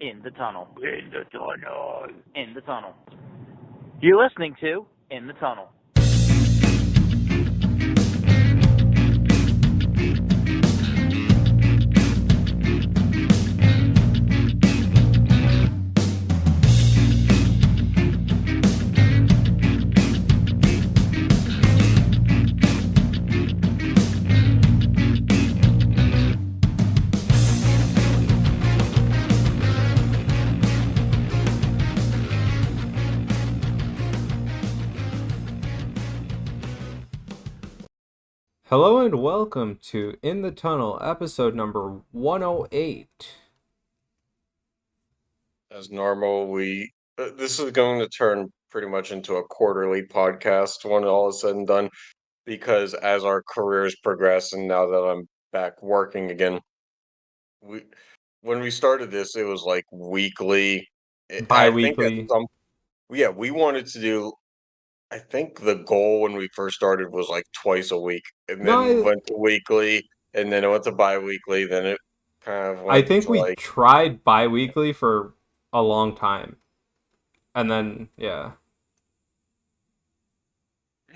In the tunnel. In the tunnel. In the tunnel. You're listening to In the Tunnel. Hello and welcome to In the Tunnel, episode number 108. As normal, we this is going to turn pretty much into a quarterly podcast when all is said and done, because as our careers progress and now that I'm back working again, we when we started this, it was like weekly. I think at Bi-weekly. some yeah, we wanted to do. I think the goal when we first started was like twice a week, and No, then went to weekly, and then it went to bi-weekly, then it kind of I went think to we like tried bi-weekly for a long time. And then, yeah.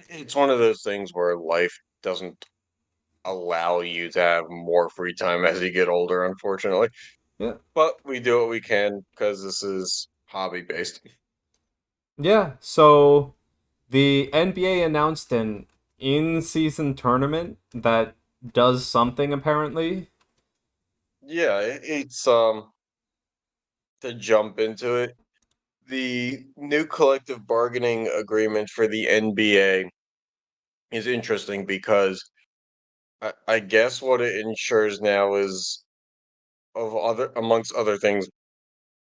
it's one of those things where life doesn't allow you to have more free time as you get older, unfortunately. Yeah. But we do what we can because this is hobby based. Yeah, so the NBA announced an in-season tournament that does something, apparently. Yeah, it's to jump into it. The new collective bargaining agreement for the NBA is interesting because I guess what it ensures now is, of other amongst other things,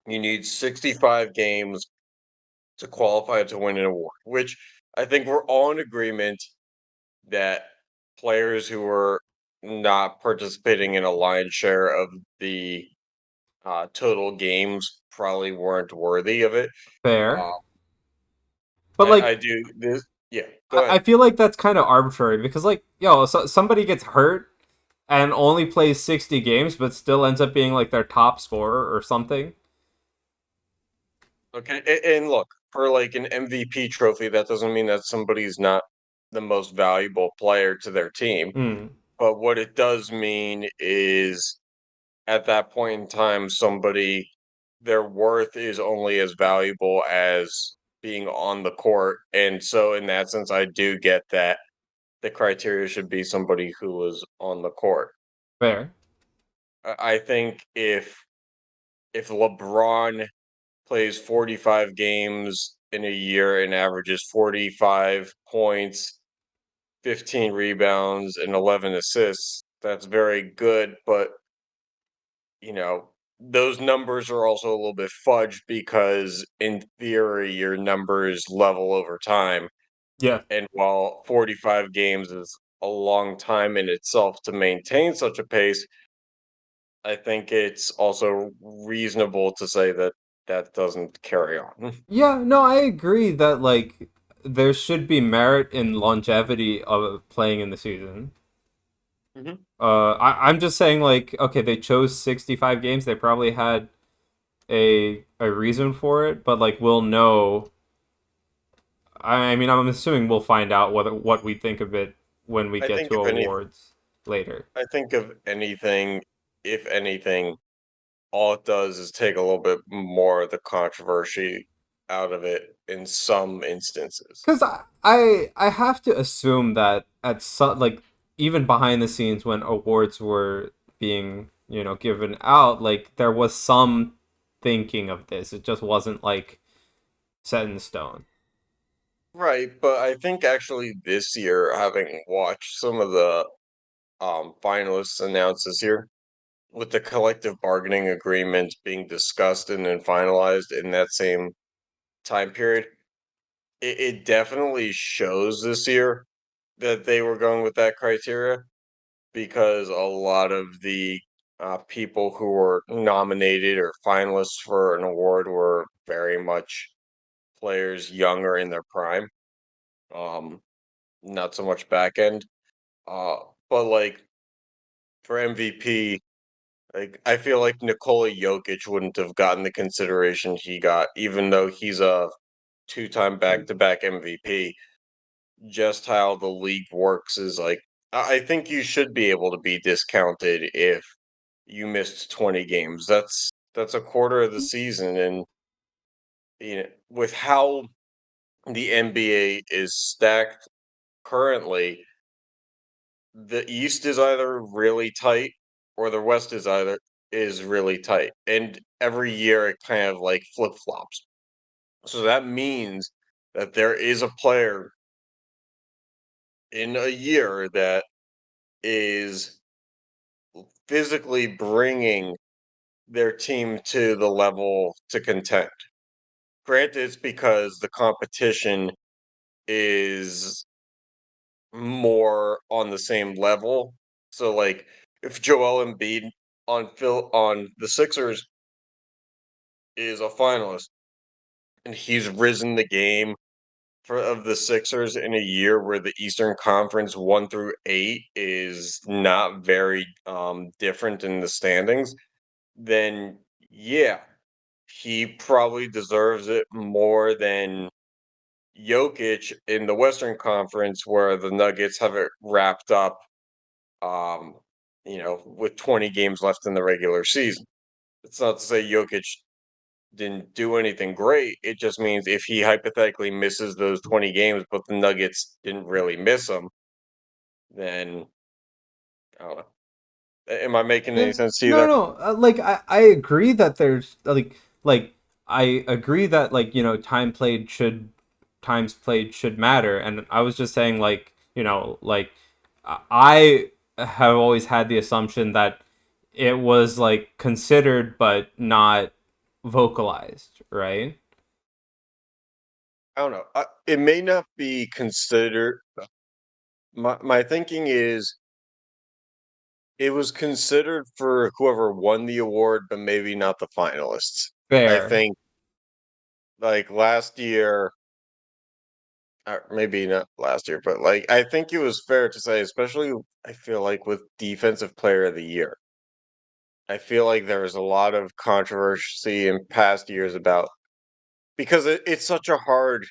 you need 65 games to qualify to win an award, which I think we're all in agreement that players who are not participating in a lion's share of the total games probably weren't worthy of it. Fair. Uh, But, like, I do this. Yeah, go I ahead. feel like that's kind of arbitrary because, like, somebody gets hurt and only plays 60 games but still ends up being, like, their top scorer or something. Okay, and look, for like an MVP trophy, that doesn't mean that somebody's not the most valuable player to their team. Hmm. But what it does mean is at that point in time, somebody, their worth is only as valuable as being on the court. And so, in that sense, I do get that the criteria should be somebody who was on the court. Fair. I think if LeBron plays 45 games in a year and averages 45 points, 15 rebounds, and 11 assists, that's very good. But, you know, those numbers are also a little bit fudged because, in theory, your numbers level over time. Yeah. And while 45 games is a long time in itself to maintain such a pace, I think it's also reasonable to say that that doesn't carry on. Yeah, no, I agree that, like, there should be merit in longevity of playing in the season. Mhm. I'm just saying, like, okay, they chose 65 games. They probably had a reason for it, but, like, we'll know. I mean, I'm assuming we'll find out what we think of it when we I get think to if any awards later. I think of anything, if anything, all it does is take a little bit more of the controversy out of it in some instances. Because I have to assume that at some, like, even behind the scenes when awards were being given out, like, there was some thinking of this. It just wasn't, like, set in stone. Right, but I think actually this year, having watched some of the finalists announced this year, with the collective bargaining agreement being discussed and then finalized in that same time period, it definitely shows this year that they were going with that criteria, because a lot of the people who were nominated or finalists for an award were very much players younger in their prime. Um, Not so much back end. Uh, but like for MVP, Like I feel like Nikola Jokic wouldn't have gotten the consideration he got, even though he's a two-time back-to-back MVP. Just how the league works is like I think you should be able to be discounted if you missed 20 games. That's a quarter of the season, and with how the NBA is stacked currently, the East is either really tight or the West is really tight. And every year it kind of like flip-flops. So that means that there is a player in a year that is physically bringing their team to the level to contend. Granted, it's because the competition is more on the same level. So, like, if Joel Embiid on the Sixers is a finalist and he's risen the game for of the Sixers in a year where the Eastern Conference 1 through 8 is not very different in the standings, then yeah, he probably deserves it more than Jokic in the Western Conference, where the Nuggets have it wrapped up, um, with 20 games left in the regular season. It's not to say Jokic didn't do anything great. It just means if he hypothetically misses those 20 games, but the Nuggets didn't really miss them, then I don't know. Am I making any Yeah. sense to you No, there? no. Like I agree that there's like I agree that like times played should matter, and I was just saying like like I have always had the assumption that it was like considered but not vocalized, right? I don't know. It may not be considered. My thinking is it was considered for whoever won the award, but maybe not the finalists. I Fair. think like last year, or maybe not last year, but like I think it was fair to say, especially I feel like with defensive player of the year, I feel like there was a lot of controversy in past years about because it's such a hard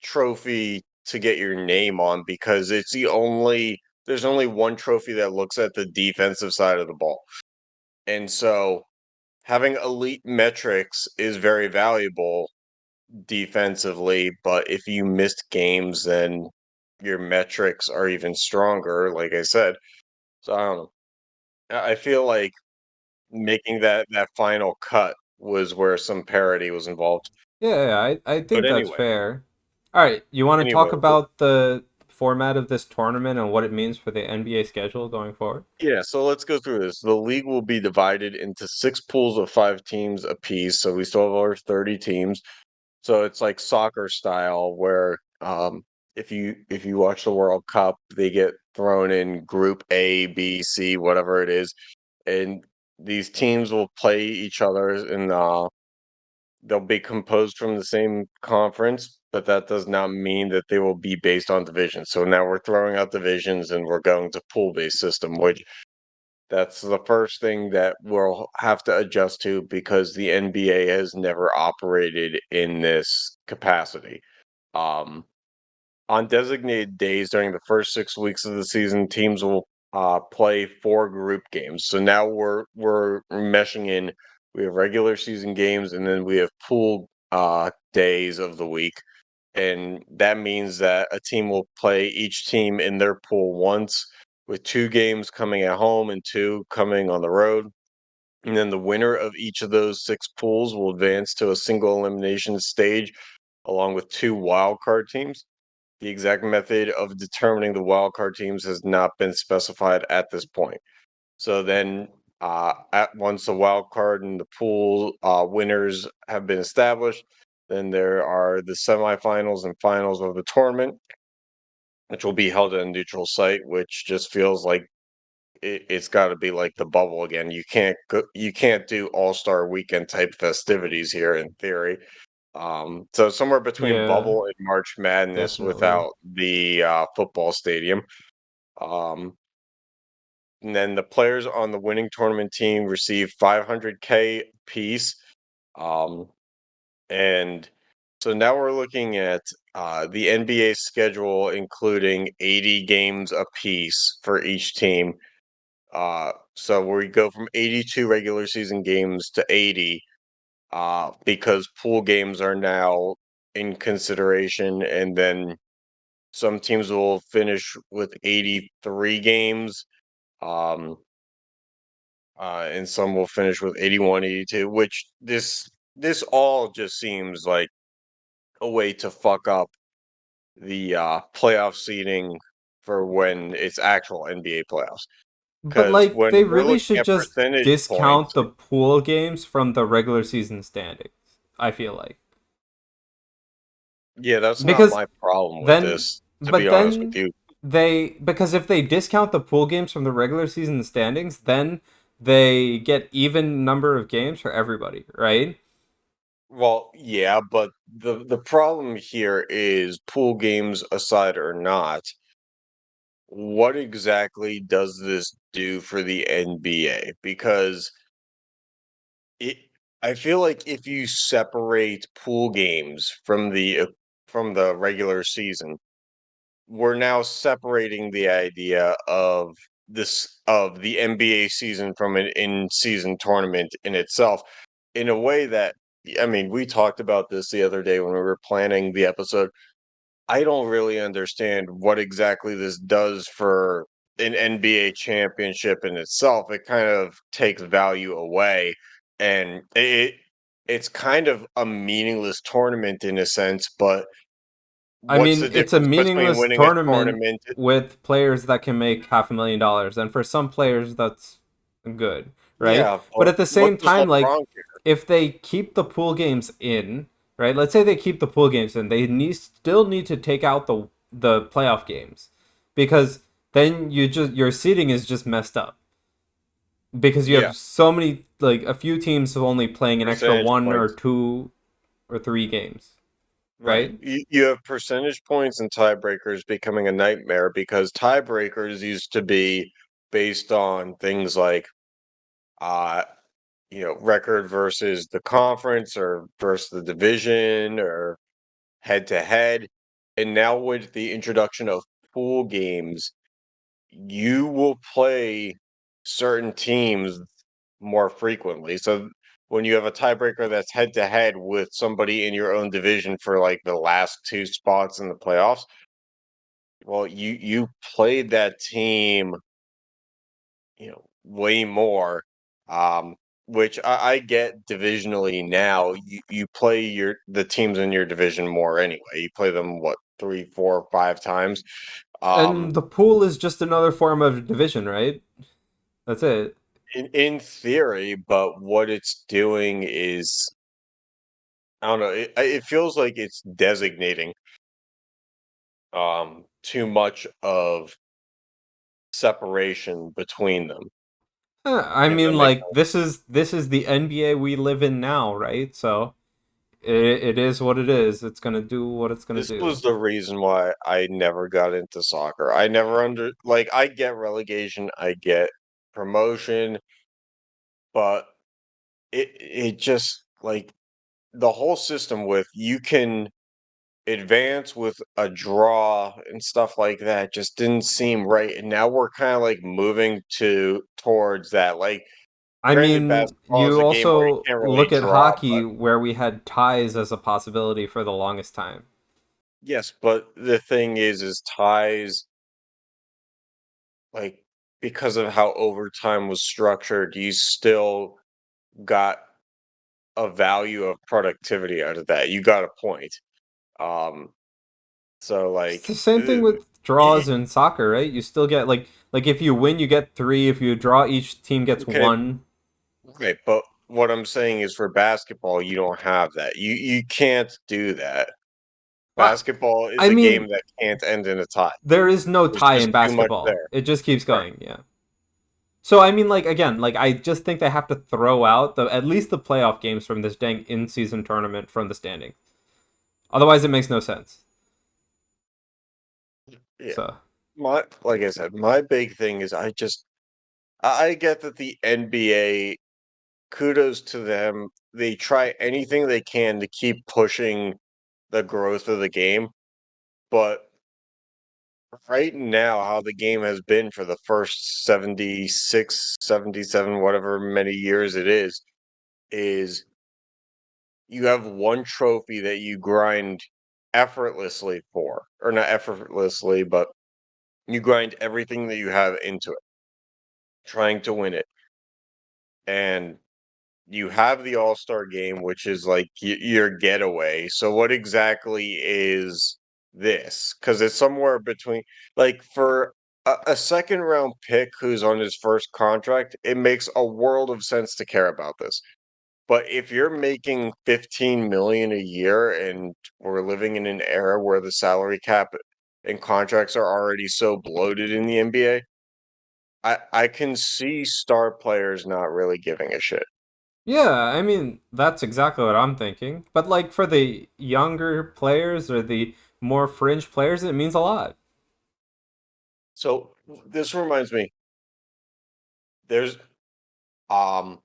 trophy to get your name on because there's only one trophy that looks at the defensive side of the ball. And so having elite metrics is very valuable defensively, but if you missed games, then your metrics are even stronger, like I said. So I don't know. I feel like making that final cut was where some parity was involved. I But think that's fair. All right, you want to talk anyway, about the format of this tournament and what it means for the NBA schedule going forward? yeah, so let's go through this. The league will be divided into six pools of five teams apiece. So we still have our 30 teams. So it's like soccer style where if you watch the World Cup, they get thrown in group A, B, C, whatever it is, and these teams will play each other and they'll be composed from the same conference, but that does not mean that they will be based on divisions. So now we're throwing out divisions and we're going to pool-based system, which that's the first thing that we'll have to adjust to because the NBA has never operated in this capacity. Um, on designated days during the first 6 weeks of the season, teams will play four group games. So now we're meshing in. We have regular season games, and then we have pool days of the week, and that means that a team will play each team in their pool once, with two games coming at home and two coming on the road. And then the winner of each of those six pools will advance to a single elimination stage along with two wild card teams. The exact method of determining the wild card teams has not been specified at this point. So then, at once the wild card and the pool winners have been established, then there are the semifinals and finals of the tournament, which will be held at a neutral site, which just feels like it's got to be like the bubble again. You can't do All Star Weekend type festivities here in theory. So somewhere between Yeah, bubble and March Madness definitely. without the football stadium. Um, and then the players on the winning tournament team receive 500K piece. Um, and so now we're looking at the NBA schedule, including 80 games apiece for each team. So we go from 82 regular season games to 80, because pool games are now in consideration, and then some teams will finish with 83 games, um, and some will finish with 81, 82. Which this all just seems like a way to fuck up the playoff seeding for when it's actual NBA playoffs. But Because like when they we're really looking should at just percentage discount points, the pool games from the regular season standings. I feel like. yeah, that's not Because my problem with then this, to be but honest with then you. because if they discount the pool games from the regular season standings, then they get even number of games for everybody, right? Well, yeah, but the problem here is, pool games aside or not, what exactly does this do for the NBA? Because it I feel like if you separate pool games from the regular season, we're now separating the idea of the NBA season from an in-season tournament in itself, in a way that, I mean, we talked about this the other day when we were planning the episode. I don't really understand what exactly this does for an NBA championship in itself. It kind of takes value away, and it's kind of a meaningless tournament in a sense, but I what's mean, the it's a difference between meaningless winning a tournament tournament? with players that can make $500,000, and for some players that's good, right? Yeah, But but at the what same does time, like LeBron care? if they keep the pool games in, right? Let's say they keep the pool games in, they still need to take out the playoff games because then your seating is just messed up because you Yeah, have so many like a few teams only playing an extra percentage one or points. two or three games, Right. right? You have percentage points and tiebreakers becoming a nightmare, because tiebreakers used to be based on things like uh record versus the conference, or versus the division, or head to head. And now with the introduction of pool games, you will play certain teams more frequently. So when you have a tiebreaker that's head to head with somebody in your own division for like the last two spots in the playoffs, well, you played that team, way more. Um, which I get divisionally now. You play the teams in your division more anyway. You play them what, three, four, five times. Um, And the pool is just another form of division, right? That's it. in theory, but what it's doing is, I don't know. It feels like it's designating too much of separation between them. I If that mean, makes like this is the NBA we live in now, right? So it is what it is. It's gonna do what it's gonna This do. was the reason why I never got into soccer. I never like, I get relegation, I get promotion, but it just like, the whole system with, you can advance with a draw and stuff like that just didn't seem right. And now we're kind of like moving towards that. Like, I granted, mean, basketball is you a game where you also can't really look at draw, hockey but where we had ties as a possibility for the longest time. yes, but the thing is ties, like, because of how overtime was structured, you still got a value of productivity out of that. You got a point. Um, so It's the like, same thing with draws in soccer, right? You still get like if you win, you get three. If you draw, each team gets okay, one. okay, but what I'm saying is, for basketball, you don't have that. You can't do that. Well, Basketball is I a game mean, that can't end in a tie. there is no There's tie just in too much basketball. there. It just keeps Right. going. Yeah. So I mean, like again, like I just think they have to throw out the at least the playoff games from this dang in-season tournament from the standing. Otherwise, it makes no sense. Yeah. So Like I said, my big thing is, I just I get that the NBA, kudos to them. They try anything they can to keep pushing the growth of the game, but right now, how the game has been for the first 76, 77, whatever many years it is you have one trophy that you grind effortlessly for, or not effortlessly, but you grind everything that you have into it, trying to win it. And you have the All-Star game, which is like your getaway. So what exactly is this? Because it's somewhere between, like, for a second round pick who's on his first contract, it makes a world of sense to care about this. But if you're making 15 million a year and we're living in an era where the salary cap and contracts are already so bloated in the NBA, I can see star players not really giving a shit. Yeah, I mean, that's exactly what I'm thinking. But like for the younger players or the more fringe players, it means a lot. So this reminds me, there's um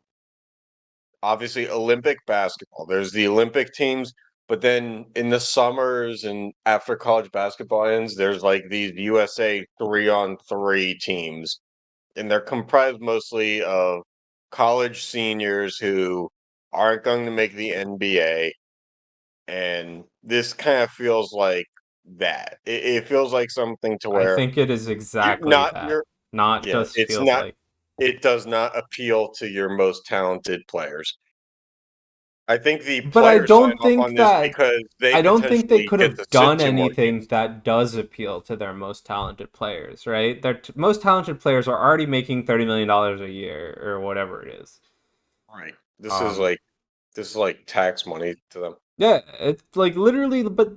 obviously Olympic basketball. There's the Olympic teams, but then in the summers and after college basketball ends, there's like these USA 3-on-3 teams, and they're comprised mostly of college seniors who aren't going to make the NBA. And this kind of feels like that. It feels like something to I where think it is you're exactly not that. you're Not yeah, just it's feels not like. it does not appeal to your most talented players. I think the But players sign off on this because they I don't think they potentially could get to have sit done 2 more anything games. that does appeal to their most talented players, right? Their most talented players are already making $30 million a year or whatever it is. Right. Um, This is like tax money to them. yeah, it's like literally, but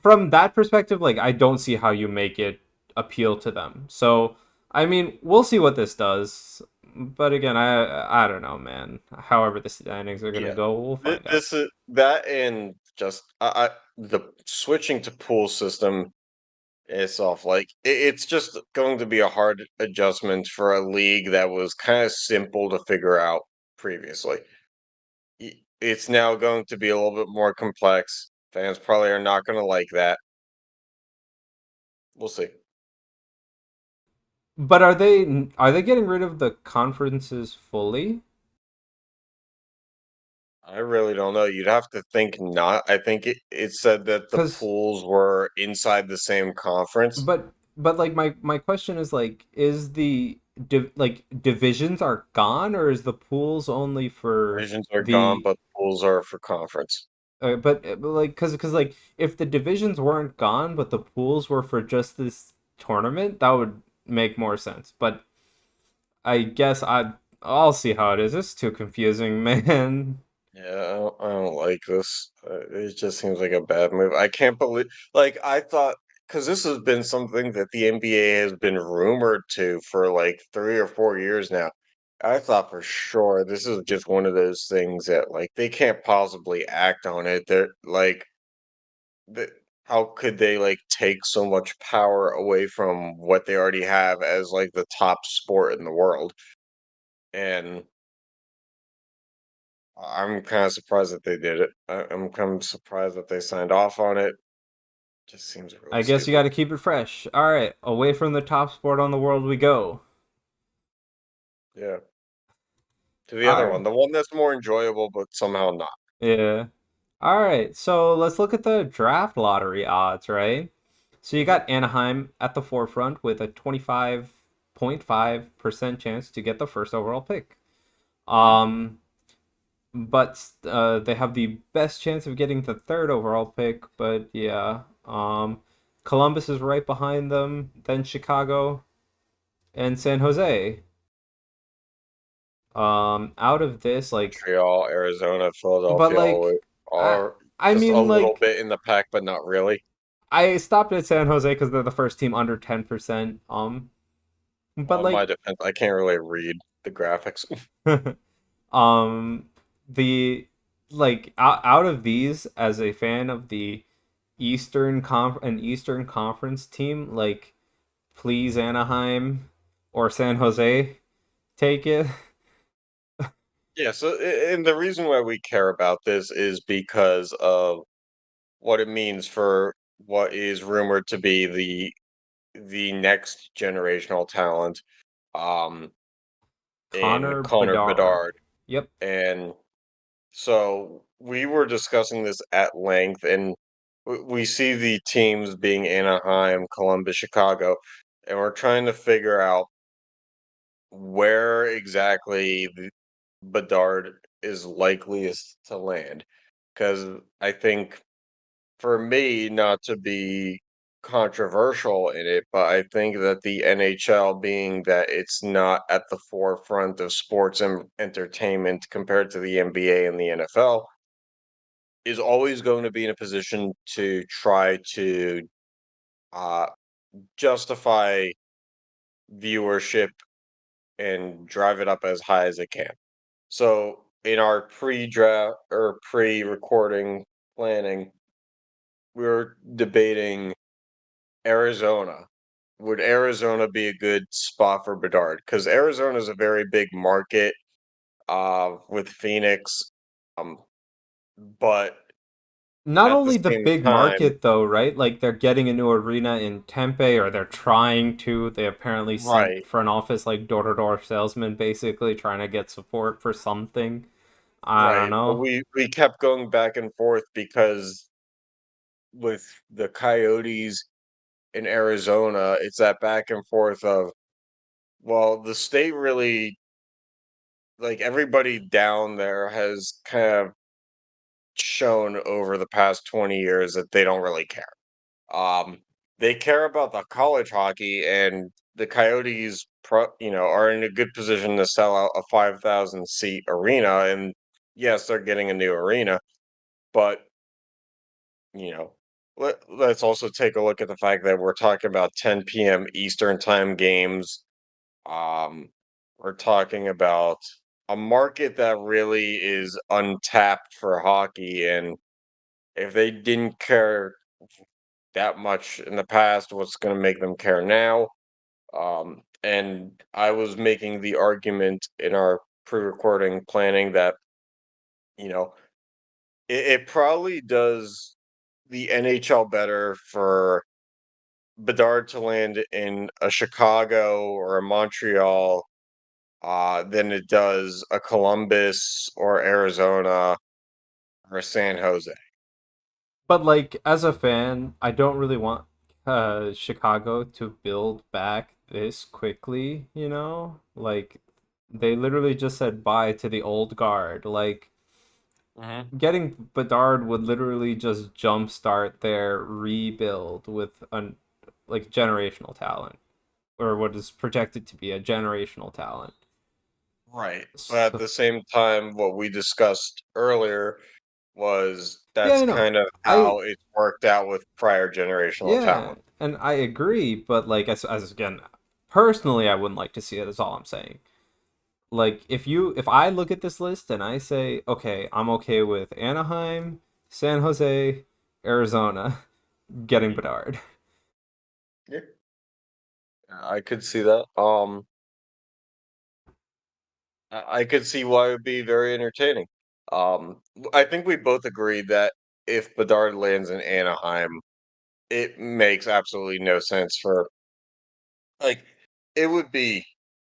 from that perspective, like I don't see how you make it appeal to them. So, I mean, we'll see what this does. But again, I don't know, man. However the standings are gonna Yeah. go, we'll find out. This is that, and just the switching to pool system itself, like it's just going to be a hard adjustment for a league that was kind of simple to figure out previously. It's now going to be a little bit more complex. Fans probably are not going to like that. We'll see. But are they getting rid of the conferences fully? I really don't know. You'd have to think not. I think it said that the Because pools were inside the same conference. but like my question is like is the like divisions are gone or is the pools only for Divisions are gone, the but pools are for conference. but like because like if the divisions weren't gone but the pools were for just this tournament that would make more sense. But I guess I'll see how it is. It's too confusing, man. Yeah, I don't like this. It just seems like a bad move. I can't believe, like, I thought, because this has been something that the NBA has been rumored to for like 3 or 4 years now. I thought for sure this is just one of those things that, like, they can't possibly act on it. They're like, the, how could they, like, take so much power away from what they already have as, like, the top sport in the world? And I'm kind of surprised that they did it. I'm kind of surprised that they signed off on it. Just seems really I guess you got stupid. to keep it fresh. All right, away from the top sport on the world we go. Yeah. To the All other right. one, the one that's more enjoyable, but somehow not. Yeah. All right, so let's look at the draft lottery odds, right? So you Hmm. got Anaheim at the forefront with a 25.5% chance to get the first overall pick. Hmm. Um, but they have the best chance of getting the third overall pick, but yeah. Columbus is right behind them, then Chicago and San Jose. Out of this, like, Montreal, Arizona, but Philadelphia, like, I, are I just a mean, little like, bit in the pack, but not really. I stopped at San Jose because they're the first team under 10%. But Well, in my like, defense, I can't really read the graphics. um, the like out of these, as a fan of the Eastern Conference team, like, please Anaheim or San Jose. take it. Yeah, so and the reason why we care about this is because of what it means for what is rumored to be the next generational talent, um, in Connor Connor Bedard. Bedard. Yep. And so we were discussing this at length, and we see the teams being Anaheim, Columbus, Chicago, and we're trying to figure out where exactly Bedard is likeliest to land. Because I think for me, not to be controversial in it, but I think that the NHL, being that it's not at the forefront of sports and entertainment compared to the NBA and the NFL, is always going to be in a position to try to uh, justify viewership and drive it up as high as it can. So, in our pre-draft or pre-recording planning, we were debating Arizona. Would Arizona be a good spot for Bedard? Because Arizona is a very big market, with Phoenix, um, but Not at the only the same big time, market though, right? Like they're getting a new arena in Tempe, or they're trying to. They apparently sent right, for an office like door-to-door salesman, basically trying to get support for something. I don't right. But know. we kept going back and forth because with the Coyotes in Arizona, it's that back and forth of, well, the state really, like, everybody down there has kind of shown over the past 20 years that they don't really care. Um, they care about the college hockey, and the Coyotes, are in a good position to sell out a 5,000 seat arena. And yes, they're getting a new arena, but you know, let's also take a look at the fact that we're talking about 10 p.m. Eastern time games. Um, we're talking about a market that really is untapped for hockey, and if they didn't care that much in the past, what's going to make them care now? And I was making the argument in our pre-recording planning that, you know, it probably does the NHL better for Bedard to land in a Chicago or a Montreal, than it does a Columbus or Arizona or a San Jose. But like as a fan, I don't really want Chicago to build back this quickly, you know? Like they literally just said bye to the old guard. Like Hmm. getting Bedard would literally just jumpstart their rebuild with an like generational talent, or what is projected to be a generational talent. Right. But at So the same time, what we discussed earlier was yeah, that's I know. kind of I how it's worked out with prior generational Yeah, talent. and I agree, but like as again, personally, I wouldn't like to see it. Is all I'm saying. Like if I look at this list and I say, okay, I'm okay with Anaheim, San Jose, Arizona getting Mhm. Bedard. Yeah, I could see that. I could see why it would be very entertaining. I think we both agree that if Bedard lands in Anaheim, it makes absolutely no sense for, like, it would be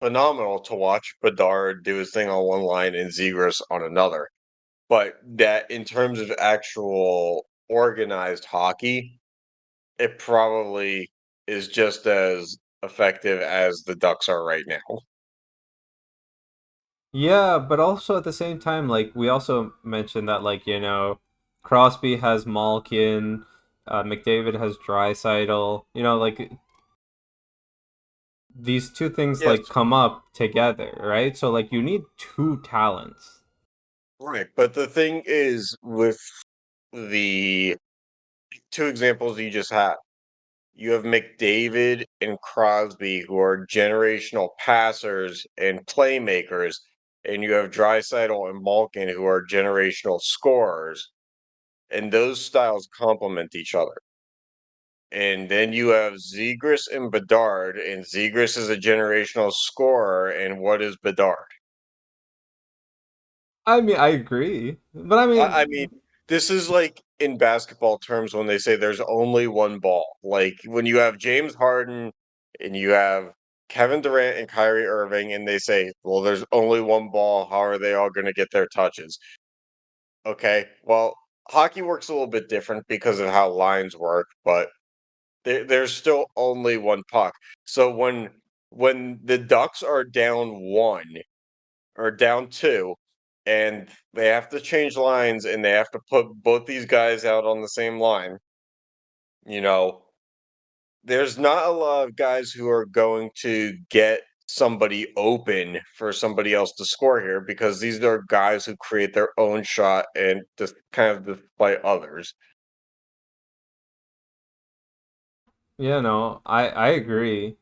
phenomenal to watch Bedard do his thing on one line and Zegras on another. But that in terms of actual organized hockey, it probably is just as effective as the Ducks are right now. Yeah, but also at the same time, like we also mentioned that Crosby has Malkin, McDavid has Drysaitel. Like these two things Yes, like come up together, right? So like you need two talents. right. But the thing is, with the two examples you just had, you have McDavid and Crosby, who are generational passers and playmakers, and you have Drysaitel and Malkin, who are generational scorers, and those styles complement each other. And then you have Zegras and Bedard, and Zegras is a generational scorer, and what is Bedard? I mean, I agree, but I I mean, mean, this is like in basketball terms when they say there's only one ball. Like when you have James Harden and you have Kevin Durant and Kyrie Irving, and they say, well, there's only one ball. How are they all going to get their touches? Okay, well, hockey works a little bit different because of how lines work, but there's still only one puck. So when the Ducks are down one or down two, and they have to change lines and they have to put both these guys out on the same line, you know, there's not a lot of guys who are going to get somebody open for somebody else to score here because these are guys who create their own shot and just kind of display others. yeah, no, I agree.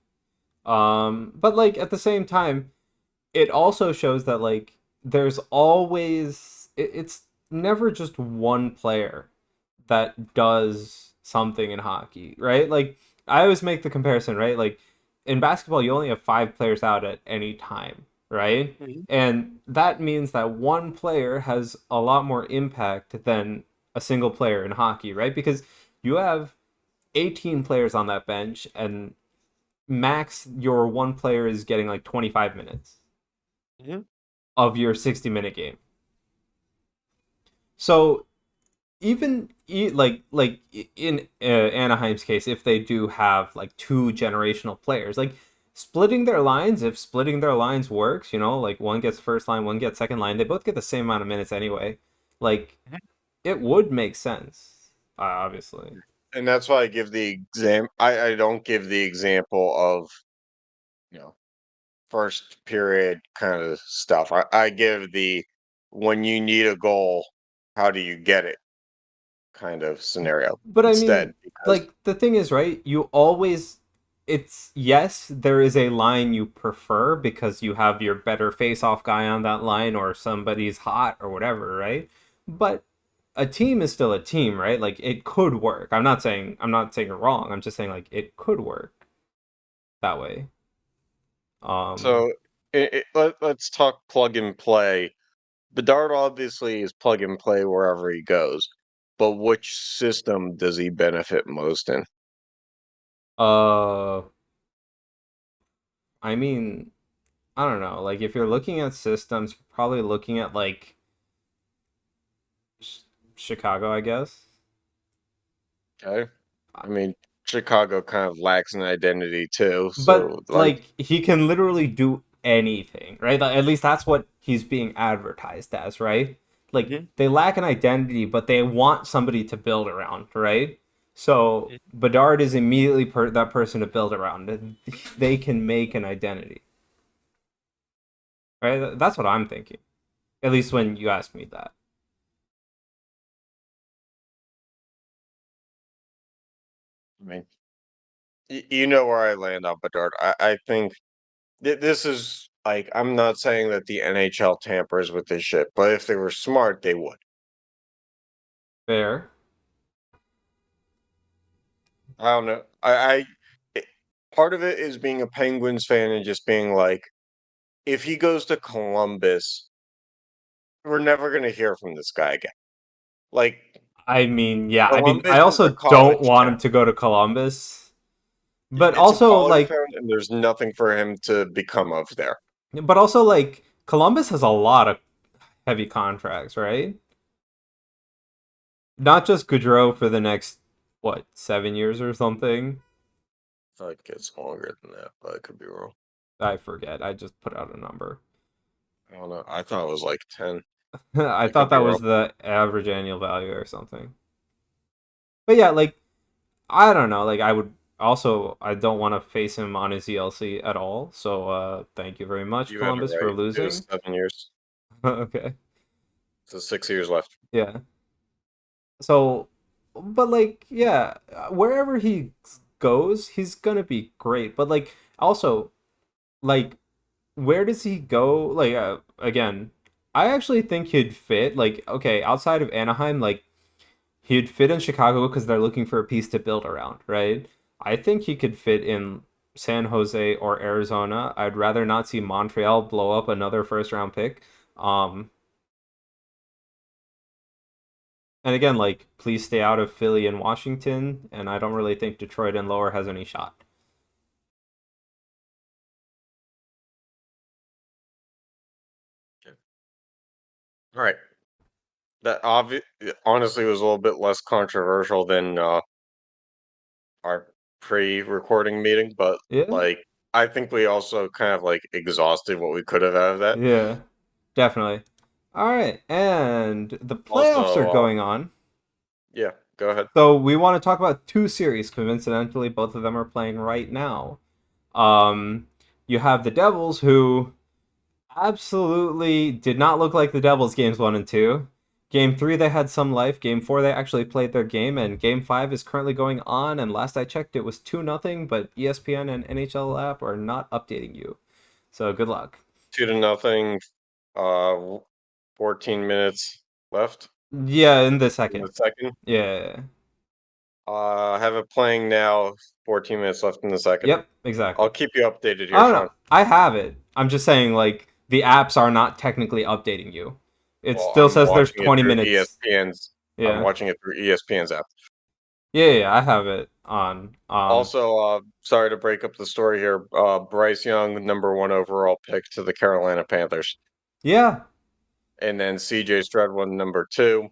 But like at the same time, it also shows that like there's always it's never just one player that does something in hockey, right? Like I always make the comparison, right? Like in basketball, you only have five players out at any time, right? Mhm. And that means that one player has a lot more impact than a single player in hockey, right? Because you have 18 players on that bench, and max your one player is getting like 25 minutes Mhm. of your 60-minute game. So even like in Anaheim's case, if they do have like two generational players, like splitting their lines, if splitting their lines works, like one gets first line, one gets second line, they both get the same amount of minutes anyway. Like it would make sense, obviously. And that's why I give the I don't give the example of, you know, first period kind of stuff. I give the when you need a goal, how do you get it kind of scenario But I instead mean, because like the thing is, right? You always it's yes, there is a line you prefer because you have your better face-off guy on that line or somebody's hot or whatever, right? But a team is still a team, right? Like it could work. I'm not saying you're wrong. I'm just saying like it could work that way. Um so let's talk plug and play. Bedard obviously is plug and play wherever he goes, but which system does he benefit most in? uh I mean, I don't know. Like if you're looking at systems, you're probably looking at like Ch- Chicago, I guess. Okay. I mean, Chicago kind of lacks an identity too, But so like like he can literally do anything, right? Like, at least that's what he's being advertised as, right? Like Mhm. they lack an identity, but they want somebody to build around, right? So Bedard is immediately that person to build around. They can make an identity, right? That's what I'm thinking. At least when you ask me that. I mean, you know where I land on Bedard. I think this is like I'm not saying that the NHL tampers with this shit, but if they were smart, they would. Fair. I don't know. It, part of it is being a Penguins fan and just being like, if he goes to Columbus, we're never gonna hear from this guy again. Like I mean, yeah. I mean, I Columbus is a also don't college want town. him to go to Columbus, but It's a also college like town, and there's nothing for him to become of there. Columbus has a lot of heavy contracts, right? Not just Goudreau for the next what 7 years or something. I thought it gets longer than that, but I could be wrong. I forget. I just put out a number. I don't know. I thought it was like 10. I I thought could be that wrong. was the average annual value or something. But yeah, like I don't know. Like I don't want to face him on his ELC at all. So thank you very much, You have it Columbus, for right. It was losing. 7 years. Okay. So 6 years left. Yeah. So, but like, yeah, wherever he goes, he's gonna be great. But like, also, like, where does he go? Like, again, I actually think he'd fit. Like, okay, outside of Anaheim, like, He'd fit in Chicago because they're looking for a piece to build around, right? I think he could fit in San Jose or Arizona. I'd rather not see Montreal blow up another first round pick. Um, and again, like, please stay out of Philly and Washington. And I don't really think Detroit and lower has any shot. All right. That honestly was a little bit less controversial than our pre-recording meeting, but Yeah, like I think we also kind of like exhausted what we could have out of that. yeah, definitely. All right, and the playoffs are Also, going on. yeah, go ahead. So we want to talk about two series. Coincidentally, both of them are playing right now. Um, you have the Devils, who absolutely did not look like the Devils games 1 and 2. Game 3, they had some life. Game 4, they actually played their game, and Game 5 is currently going on. And last I checked, it was 2-0. But ESPN and NHL app are not updating you, so good luck. 2-0. 14 minutes left Yeah, in the in second. the second. Yeah. Have it playing now. 14 minutes left in the second. Yep. I'll Exactly. keep you updated I here, don't Sean. know. I have it. I'm just saying, like, the apps are not technically updating you. It Well, still says there's 20 minutes. I'm Yeah. watching it through ESPN's app. Yeah, I have it on. Also, sorry to break up the story here. Bryce Young, #1 overall pick to the Carolina Panthers, Yeah. and then CJ Stroud went #2,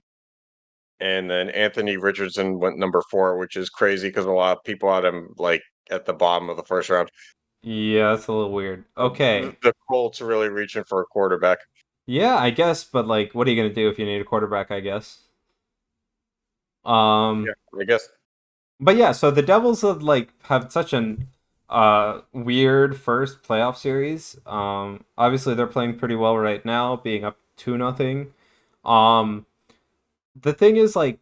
and then Anthony Richardson went #4, which is crazy because a lot of people had him like at the bottom of the first round. Yeah, that's a little weird. The Okay. the Colts really reaching for a quarterback. Yeah, I guess, but like, what are you gonna do if you need a quarterback? I guess. Um, Yeah, I guess. but yeah, so the Devils have such an weird first playoff series. Obviously they're playing pretty well right now, being up 2-0. Um, the thing is, like,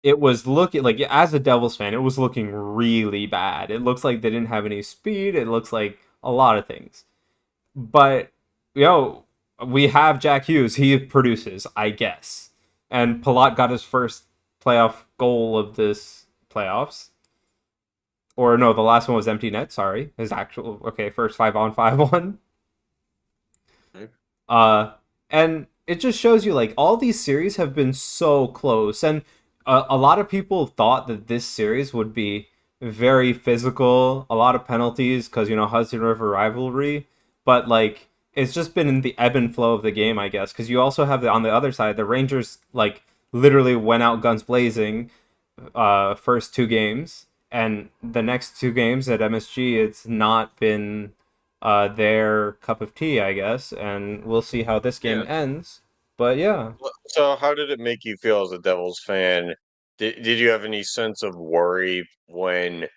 it was looking like, as a Devils fan, it was looking really bad. It looks like they didn't have any speed. It looks like a lot of things. But you know, we have Jack Hughes. He produces, I guess. And Palat got his first playoff goal of this playoffs. Or no, the last one was empty net. Sorry, his actual first 5-on-5 one. Mhm. Uh, and it just shows you, like, all these series have been so close, and a lot of people thought that this series would be very physical, a lot of penalties because Hudson River rivalry, but like it's just been in the ebb and flow of the game, I guess. Because you also have on the other side, the Rangers like literally went out guns blazing, first two games, and the next two games at MSG, it's not been their cup of tea, I guess, and we'll see how this game Yeah. ends. But yeah, So, how did it make you feel as a Devils fan? Did you have any sense of worry when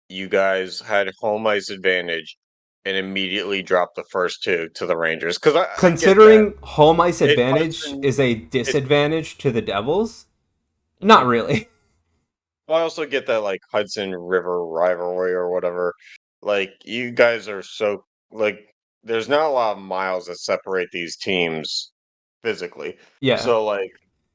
you guys had home ice advantage and immediately dropped the first two to the Rangers? Because I get that considering home ice it advantage Hudson is a it. disadvantage to the Devils, not Mhm. really. Well, I also get that like Hudson River rivalry or whatever. Like you guys are so like there's not a lot of miles that separate these teams physically. Yeah. So like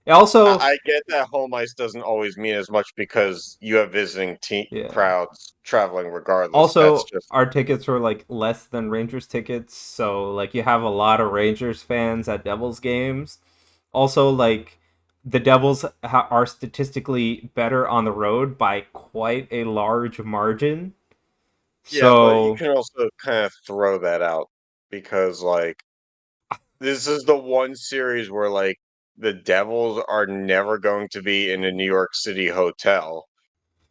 Also, I get that home ice doesn't always mean as much because you have visiting team yeah. crowds traveling regardless. That's Also, just our tickets were like less than Rangers tickets, so like you have a lot of Rangers fans at Devils games. Also, like the Devils are statistically better on the road by quite a large margin. yeah, but you So, can also kind of throw that out because like this is the one series where like the Devils are never going to be in a New York City hotel.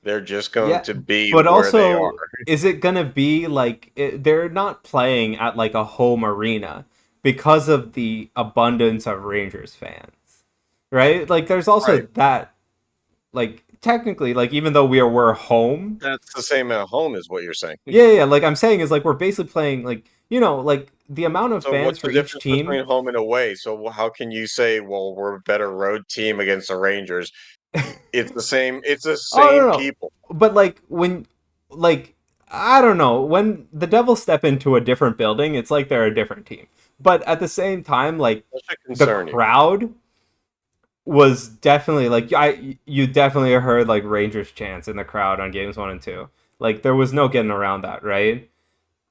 They're just going yeah, to be but where they are. also, is it gonna be like they're not playing at like a home arena because of the abundance of Rangers fans, right? Like, there's also Right. that, like, technically, like, even though we're home, That's the same at home is what you're saying. yeah, like I'm saying is, like, we're basically playing, like, like the amount of So fans what's for the each difference team. between home and away? So how can you say, well, we're a better road team against the Rangers? It's the same Oh, no, no, people. but like when, like, I don't know, when the Devils step into a different building, it's like they're a different team. But at the same time, like, That should the concern you. crowd was definitely like you definitely heard like Rangers chants in the crowd on games 1 and 2. Like there was no getting around that, right?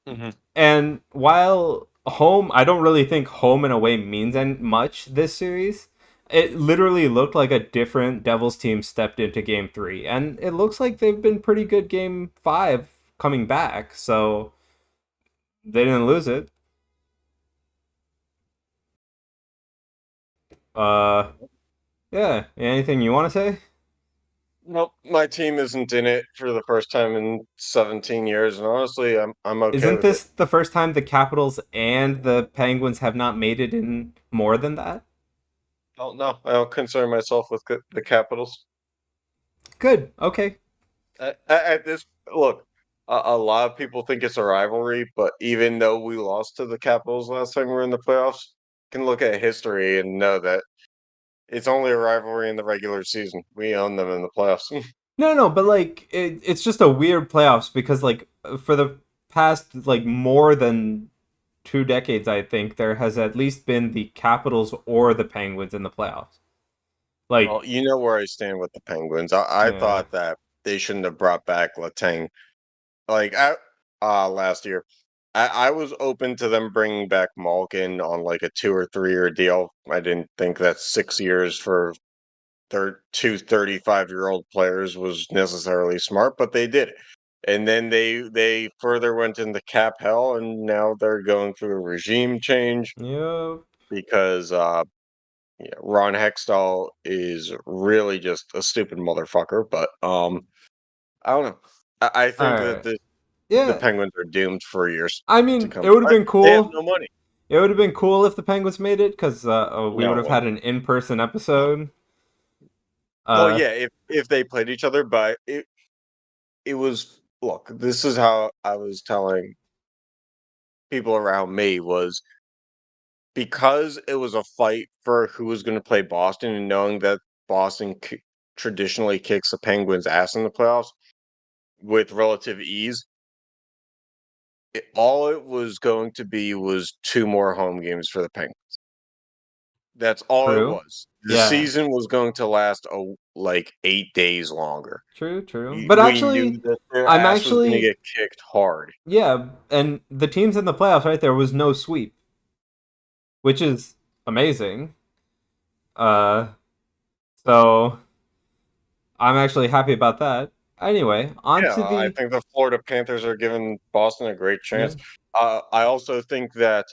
Hmm. And while home, I don't really think home and away means much this series. It literally looked like a different Devils team stepped into game 3, and it looks like they've been pretty good game 5 coming back, so they didn't lose it. Uh, yeah. Anything you want to say? Nope, my team isn't in it for the first time in 17 years, and honestly, I'm okay Isn't with it. this the first time the Capitals and the Penguins have not made it in more than that? Oh no, I don't concern myself with the Capitals. Good. Okay. At this look, a lot of people think it's a rivalry, but even though we lost to the Capitals last time we were in the playoffs, you can look at history and know that it's only a rivalry in the regular season. We own them in the playoffs. No, but like it's just a weird playoffs because like for the past like more than 2 decades, I think there has at least been the Capitals or the Penguins in the playoffs. Like, Well, you know where I stand with the Penguins. I yeah, thought that they shouldn't have brought back Letang last year. I was open to them bringing back Malkin on like a 2 or 3 year deal. I didn't think that 6 years for their two 35-year-old players was necessarily smart, but they did it. And then they further went into cap hell, and now they're going through a regime change yeah. because yeah, Ron Hextall is really just a stupid motherfucker. But I don't know. I All think that right, the yeah. Penguins are doomed for years I to mean, come. it would have been They have cool. no money. It would have been cool if the Penguins made it because we would No have one. had an in-person episode. Well, Uh, yeah, if they played each other, but it was look. This is how I was telling people around me was because it was a fight for who was going to play Boston, and knowing that Boston traditionally kicks the Penguins' ass in the playoffs with relative ease. All it was going to be was 2 more home games for the Penguins. That's all it true. was. The Yeah, season was going to last like 8 days longer. true. But We knew actually, that their I'm ass was going to actually get kicked hard. yeah, and the teams in the playoffs, right? There was no sweep, which is amazing. Uh, so I'm actually happy about that. Anyway, on Yeah, to I the think the Florida Panthers are giving Boston a great yeah. chance. I also think that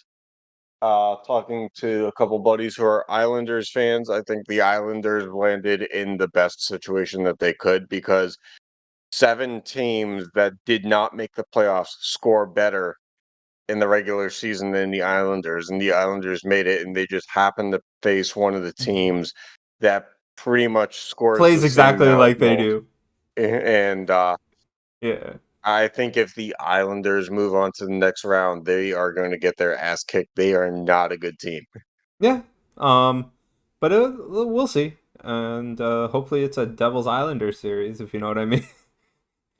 talking to a couple buddies who are Islanders fans, I think the Islanders landed in the best situation that they could because 7 teams that did not make the playoffs score better in the regular season than the Islanders, and the Islanders made it, and they just happened to face one of the teams that pretty much scores Plays the same exactly amount of like they goals. do. And Yeah. I think if the Islanders move on to the next round, they are going to get their ass kicked. They are not a good team. Yeah. But we'll see. And hopefully it's a Devil's Islander series, if you know what I mean.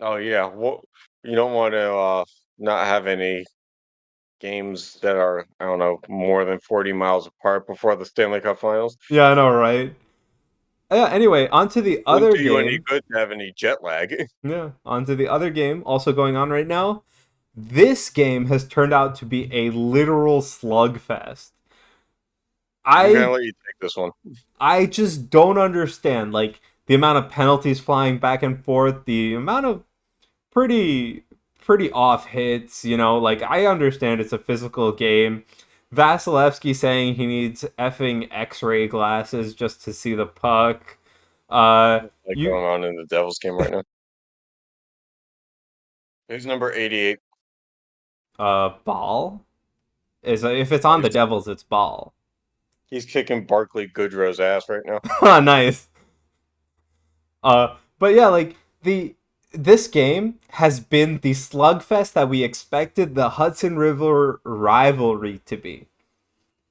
Oh yeah, well, you don't want to not have any games that are I don't know more than 40 miles apart before the Stanley Cup Finals. Yeah, I know, right? Yeah, anyway, on to the Wouldn't other do you any game. good to have any jet lag. Yeah, on to the other game also going on right now. This game has turned out to be a literal slugfest. I'm gonna I let you take this one. I just don't understand like the amount of penalties flying back and forth, the amount of pretty pretty off hits, like I understand it's a physical game. Vasilevsky saying he needs effing x-ray glasses just to see the puck. Like You going on in the Devils game right now. Who's number 88? Ball is if it's Oh, on the Devils, it's Ball. he's kicking Barkley Goodrow's ass right now. Nice. But yeah, like the this game has been the slugfest that we expected the Hudson River rivalry to be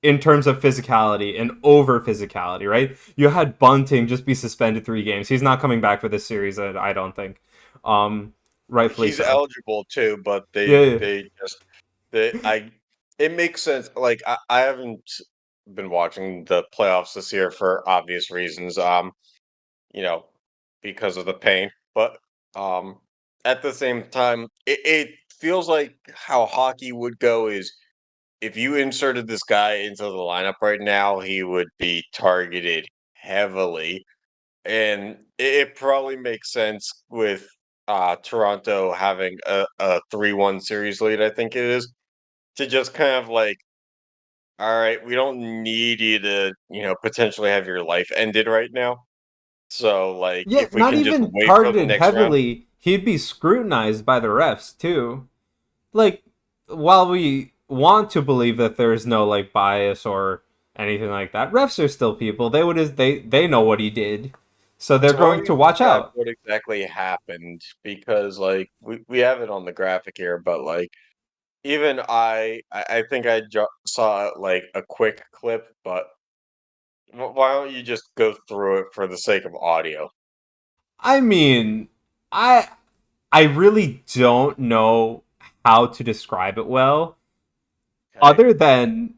in terms of physicality and over physicality, right? You had Bunting just be suspended 3 games. He's not coming back for this series, I don't think. Um, Rightfully He's so. eligible too, but Yeah, they just they I it makes sense. Like I haven't. been watching the playoffs this year for obvious reasons. You know, because of the pain. But um, at the same time, it feels like how hockey would go is if you inserted this guy into the lineup right now, he would be targeted heavily, and it probably makes sense with Toronto having a 3-1 series lead. I think it is to just kind of like, all right, we don't need you to, potentially have your life ended right now. So, like, Yeah, if we not can just even wait for the targeted next round. heavily. He'd be scrutinized by the refs too. Like, while we want to believe that there's no like bias or anything like that, refs are still people. They know what he did, so they're So why going don't you to watch describe out. what exactly happened? Because like we have it on the graphic here, but like even I think I saw like a quick clip, but why don't you just go through it for the sake of audio? I mean, I I really don't know how to describe it well, Okay. other than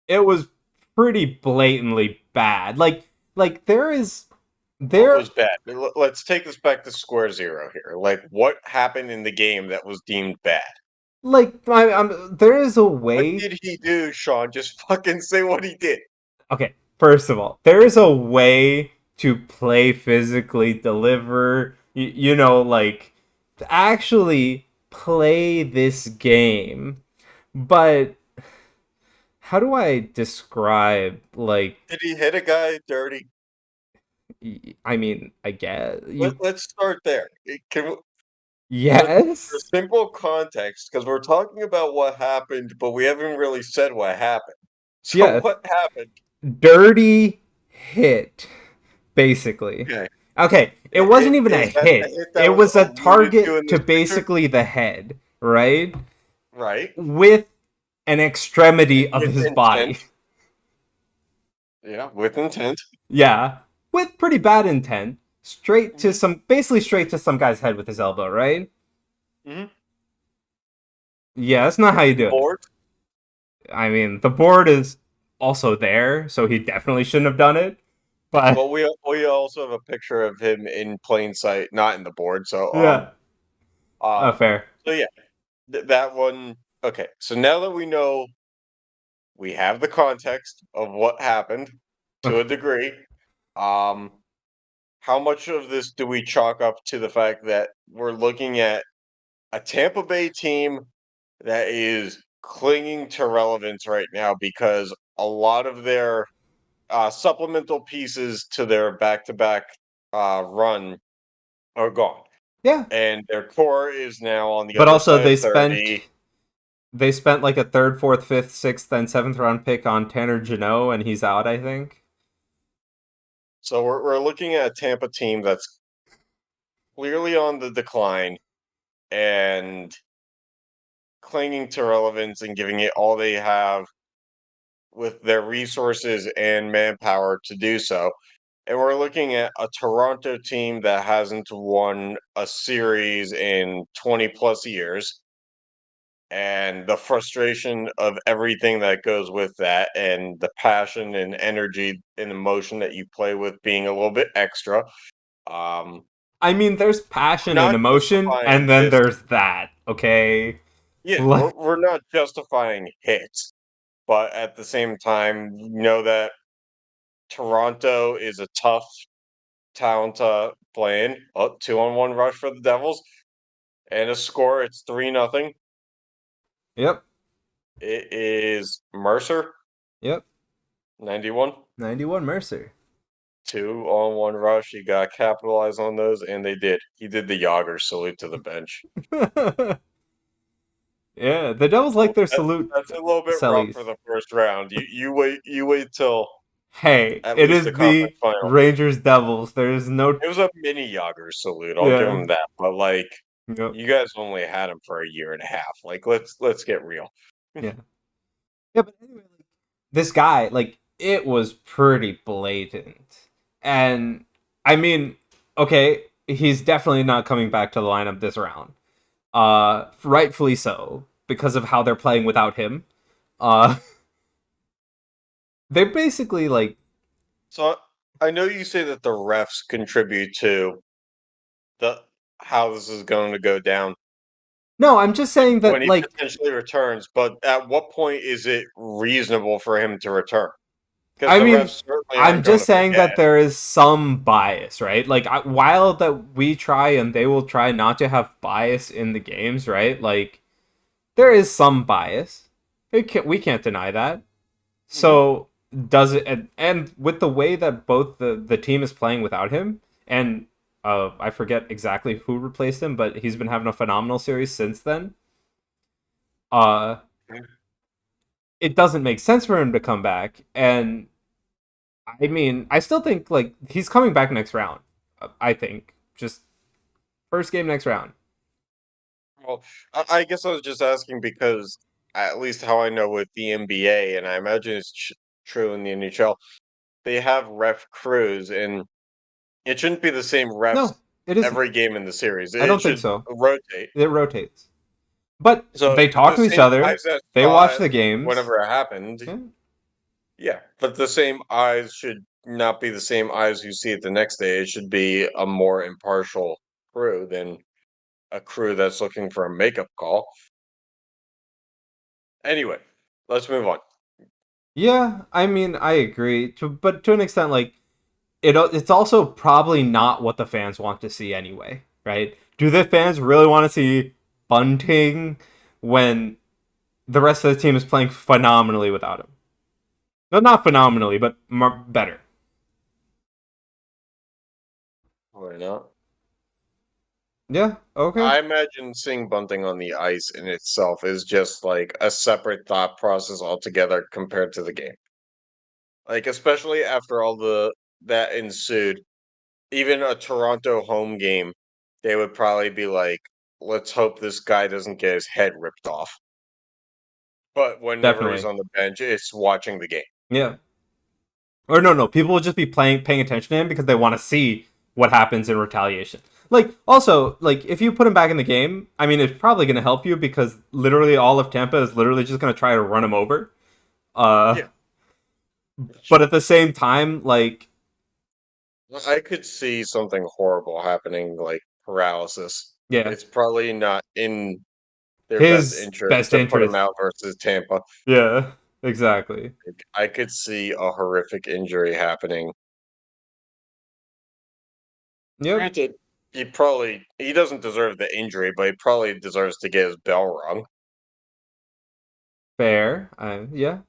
it was pretty blatantly bad. Like there is What there was bad? Let's take this back to square zero here. Like what happened in the game that was deemed bad? there is a What way. did he do, Sean? Just fucking say what he did. Okay, first of all, there is a way to play physically, deliver, like to actually play this game. But how do I describe like Did he hit a guy dirty? I mean, I guess Let, you let's start there. Can for yes. simple context, because we're talking about what happened, but we haven't really said what happened. So Yes. what happened? Dirty hit, basically. Okay. Okay, it wasn't even a Is that the hit. hit that It was was a alluded to target in to this picture? basically the head, right? Right. With an extremity of With his intent. body. Yeah, with intent. Yeah, with pretty bad intent. Hmm. Basically straight to some guy's head with his elbow, right? Hmm. Yeah, that's not how you The do it. board. I mean, the board is also there, so he definitely shouldn't have done it. But Well, we also have a picture of him in plain sight, not in the board. So yeah, um fair. so yeah, that one. Okay, so now that we know we have the context of what happened to a Okay. degree, um, how much of this do we chalk up to the fact that we're looking at a Tampa Bay team that is clinging to relevance right now because a lot of their supplemental pieces to their back-to-back run are gone, Yeah, and their core is now on the but other also side of 30. they spent like a third, fourth, fifth, sixth, and seventh round pick on Tanner Janot, and he's out. I think. So we're looking at a Tampa team that's clearly on the decline and clinging to relevance and giving it all they have with their resources and manpower to do so. And we're looking at a Toronto team that hasn't won a series in 20 plus years. And the frustration of everything that goes with that, and the passion and energy and emotion that you play with being a little bit extra. Um, I mean, there's passion and Not emotion, justifying and then this. there's that. Okay, Yeah, we're, like, we're not justifying hits, but at the same time, know that Toronto is a tough town to play in. 2-on-1 rush for the Devils, and a score. It's 3-0. yep, It is Mercer, yep. 91. 91 Mercer. 2-on-1 rush. You got to capitalize on those, and they did. He did the Yager salute to the bench. Yeah, the Devils like Well, their salute that's a little bit rough sellies. for the first round. You wait till Hey, at it least the is conference the final. Rangers Devils. There's no. It was a mini Yager salute. I'll give Yeah. him that. But like, Yep. you guys only had him for a year and a half. Like, let's get real. Yeah. Yeah, but anyway, like this guy, like it was pretty blatant. And I mean, okay, he's definitely not coming back to the lineup this round. Rightfully so, because of how they're playing without him. Uh They basically like So I know you say that the refs contribute to the how this is going to go down no, I'm just saying when that he like potentially returns, but at what point is it reasonable for him to return? Because I the mean, refs certainly I'm aren't going just to saying forget. that there is some bias, right? Like, while that we try and they will try not to have bias in the games, right? Like, there is some bias. We can't deny that. Mhm. So does it? And with the way that both the team is playing without him, and I forget exactly who replaced him, but he's been having a phenomenal series since then. Uh, it doesn't make sense for him to come back, and I mean, I still think like he's coming back next round. I think just first game next round. Well, I guess I was just asking because at least how I know with the NBA, and I imagine it's true in the NHL, they have ref crews, and it shouldn't be the same refs No, it isn't. every game in the series. I It don't think should so. rotate. It rotates, but So they talk the to each same other. eyes that They saw watch the it games. whenever it happened, Yeah, yeah. But the same eyes should not be the same eyes you see it the next day. It should be a more impartial crew than a crew that's looking for a makeup call. Anyway, let's move on. yeah. I mean, I agree. But to an extent, like it's also probably not what the fans want to see anyway, right? Do the fans really want to see Bunting when the rest of the team is playing phenomenally without him? No, not phenomenally, but better. Why not? Yeah. Okay. I imagine seeing Bunting on the ice in itself is just like a separate thought process altogether compared to the game. Like especially after all the that ensued, even a Toronto home game, they would probably be like, "Let's hope this guy doesn't get his head ripped off." But whenever he's Definitely. on the bench, it's watching the game. Yeah. Or no, no. People will just be paying attention to him because they want to see what happens in retaliation. Like also, like if you put him back in the game, I mean, it's probably going to help you because literally all of Tampa is literally just going to try to run him over. Uh, Yeah, but at the same time, like I could see something horrible happening, like paralysis. yeah, It's probably not in their best his interest best to put him interest. out versus Tampa. Yeah, exactly. Like, I could see a horrific injury happening. Yep. Granted, he doesn't deserve the injury, but he probably deserves to get his bell rung. Fair. Yeah.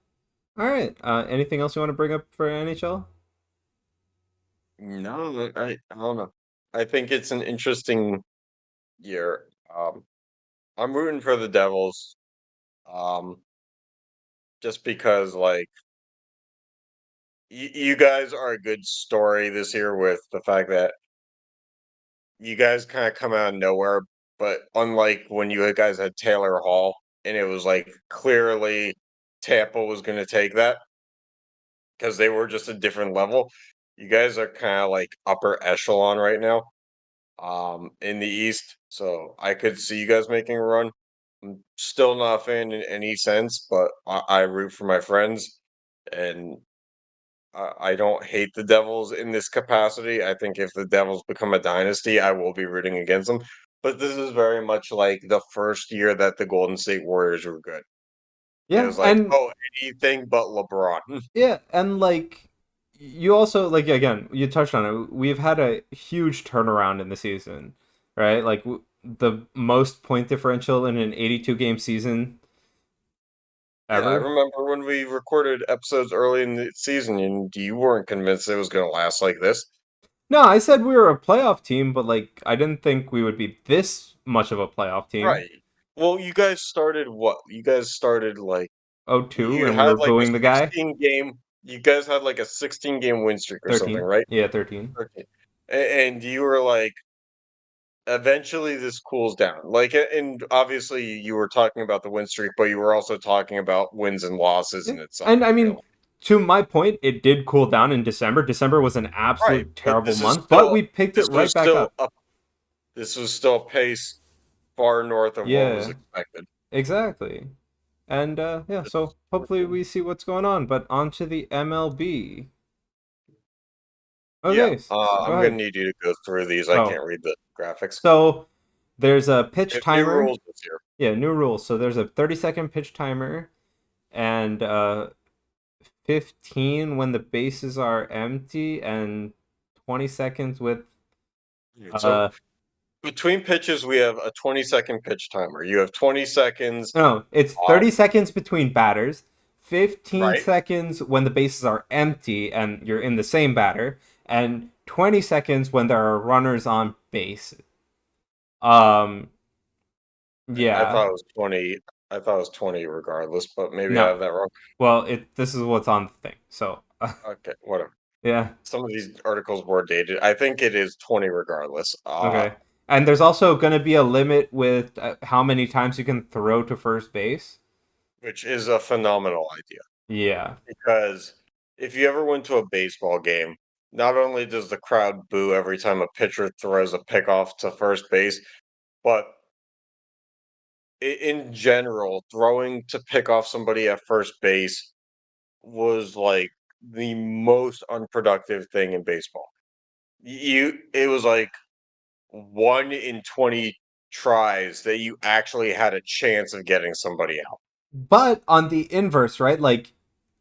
All right. Anything else you want to bring up for NHL? No, I don't know. I think it's an interesting year. I'm rooting for the Devils, um, just because like you guys are a good story this year with the fact that you guys kind of come out of nowhere, but unlike when you guys had Taylor Hall and it was like clearly Tampa was going to take that because they were just a different level. You guys are kind of like upper echelon right now, in the East. So I could see you guys making a run. I'm still not a fan in any sense, but I root for my friends, and I don't hate the Devils in this capacity. I think if the Devils become a dynasty, I will be rooting against them. But this is very much like the first year that the Golden State Warriors were good. It Yeah, was like, and oh, anything but LeBron. yeah, and like you also like again, you touched on it. We've had a huge turnaround in the season, right? Like the most point differential in an 82 game season Yeah, I ever. remember when we recorded episodes early in the season, and you weren't convinced it was going to last like this. No, I said we were a playoff team, but like I didn't think we would be this much of a playoff team. Right. Well, you guys started what? You guys started like Oh, two, you and we had were like a booing the guy. 16 game. You guys had like a 16 game win streak or something, 13. right? Yeah, 13. 13. And you were like, eventually this cools down. Like, and obviously you were talking about the win streak, but you were also talking about wins and losses Yeah. in itself. And I You know, mean, to my point, it did cool down in December. December was an right? absolute But terrible month, but we picked it this was right back still up. a this was still a pace far north of what was Yeah, expected. exactly. And yeah, so hopefully we see what's going on. But on to the MLB. Yeah, Okay, go I'm gonna ahead. need you to go through these. I Oh, can't read the graphics. so there's a pitch We have new timer. rules this year, Yeah, new rules. So there's a 30-second pitch timer and 15 when the bases are empty and 20 seconds with so uh between pitches, we have a 20-second pitch timer. You have 20 seconds. no, it's Uh, 30 seconds between batters, 15 right. seconds when the bases are empty and you're in the same batter, and 20 seconds when there are runners on base. Um I yeah. thought it was 20. I thought it was 20 regardless, but maybe I No. have that wrong. Well, it this is what's on the thing. So, Okay, whatever. yeah. Some of these articles were dated. I think it is 20 regardless. Okay. And there's also going to be a limit with how many times you can throw to first base. Which is a phenomenal idea Yeah. because if you ever went to a baseball game, not only does the crowd boo every time a pitcher throws a pickoff to first base, but in general, throwing to pick off somebody at first base was like the most unproductive thing in baseball. It was like 1 in 20 tries that you actually had a chance of getting somebody out. But on the inverse, right? Like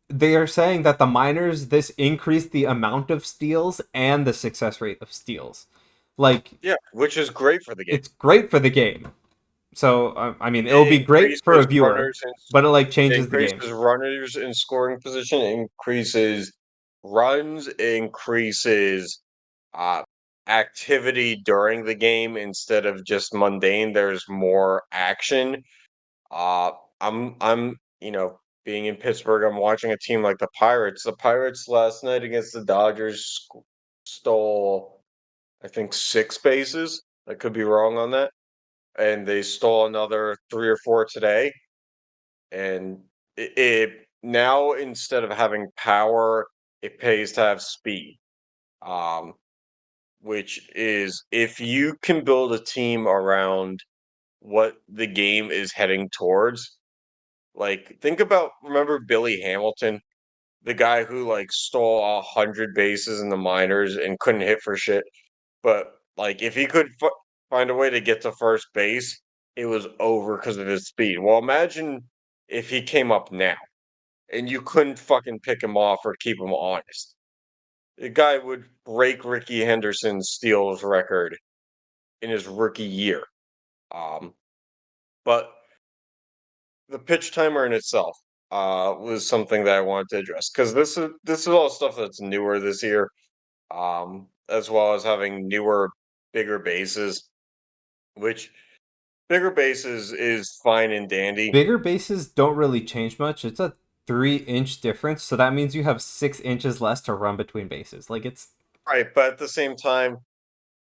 they are saying that the minors this increased the amount of steals and the success rate of steals. Like Yeah, which is great for the game. it's great for the game. So I mean, it'll It be great for a increases viewer, but it like changes the game. runners in scoring position, increases runs, increases uh, activity during the game instead of just mundane. There's more action. Uh, I'm being in Pittsburgh, I'm watching a team like the Pirates. The Pirates last night against the Dodgers stole, I think, 6 bases. I could be wrong on that, and they stole another 3 or 4 today. And it now, instead of having power, it pays to have speed. Um, which is, if you can build a team around what the game is heading towards, like think about, remember Billy Hamilton, the guy who like stole 100 bases in the minors and couldn't hit for shit. But like, if he could find a way to get to first base, it was over because of his speed. Well, imagine if he came up now and you couldn't fucking pick him off or keep him honest. The guy would break Ricky Henderson's steals record in his rookie year. Um, but the pitch timer in itself was something that I wanted to address because this is all stuff that's newer this year, as well as having newer, bigger bases, which bigger bases is fine and dandy. Bigger bases don't really change much. It's a 3-inch difference, so that means you have 6 inches less to run between bases. Like it's Right, but at the same time,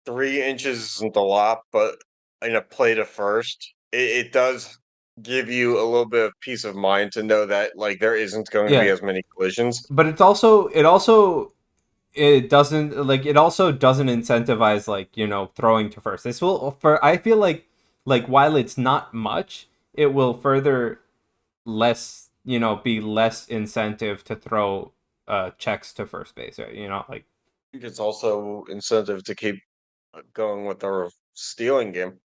3 inches isn't a lot, but in a play to first, it does give you a little bit of peace of mind to know that like there isn't going to be yeah, as many collisions. but it also doesn't incentivize like throwing to first. This will for I feel like while it's not much, it will further less be less incentive to throw checks to first base, right? Like I think it's also incentive to keep going with our stealing game.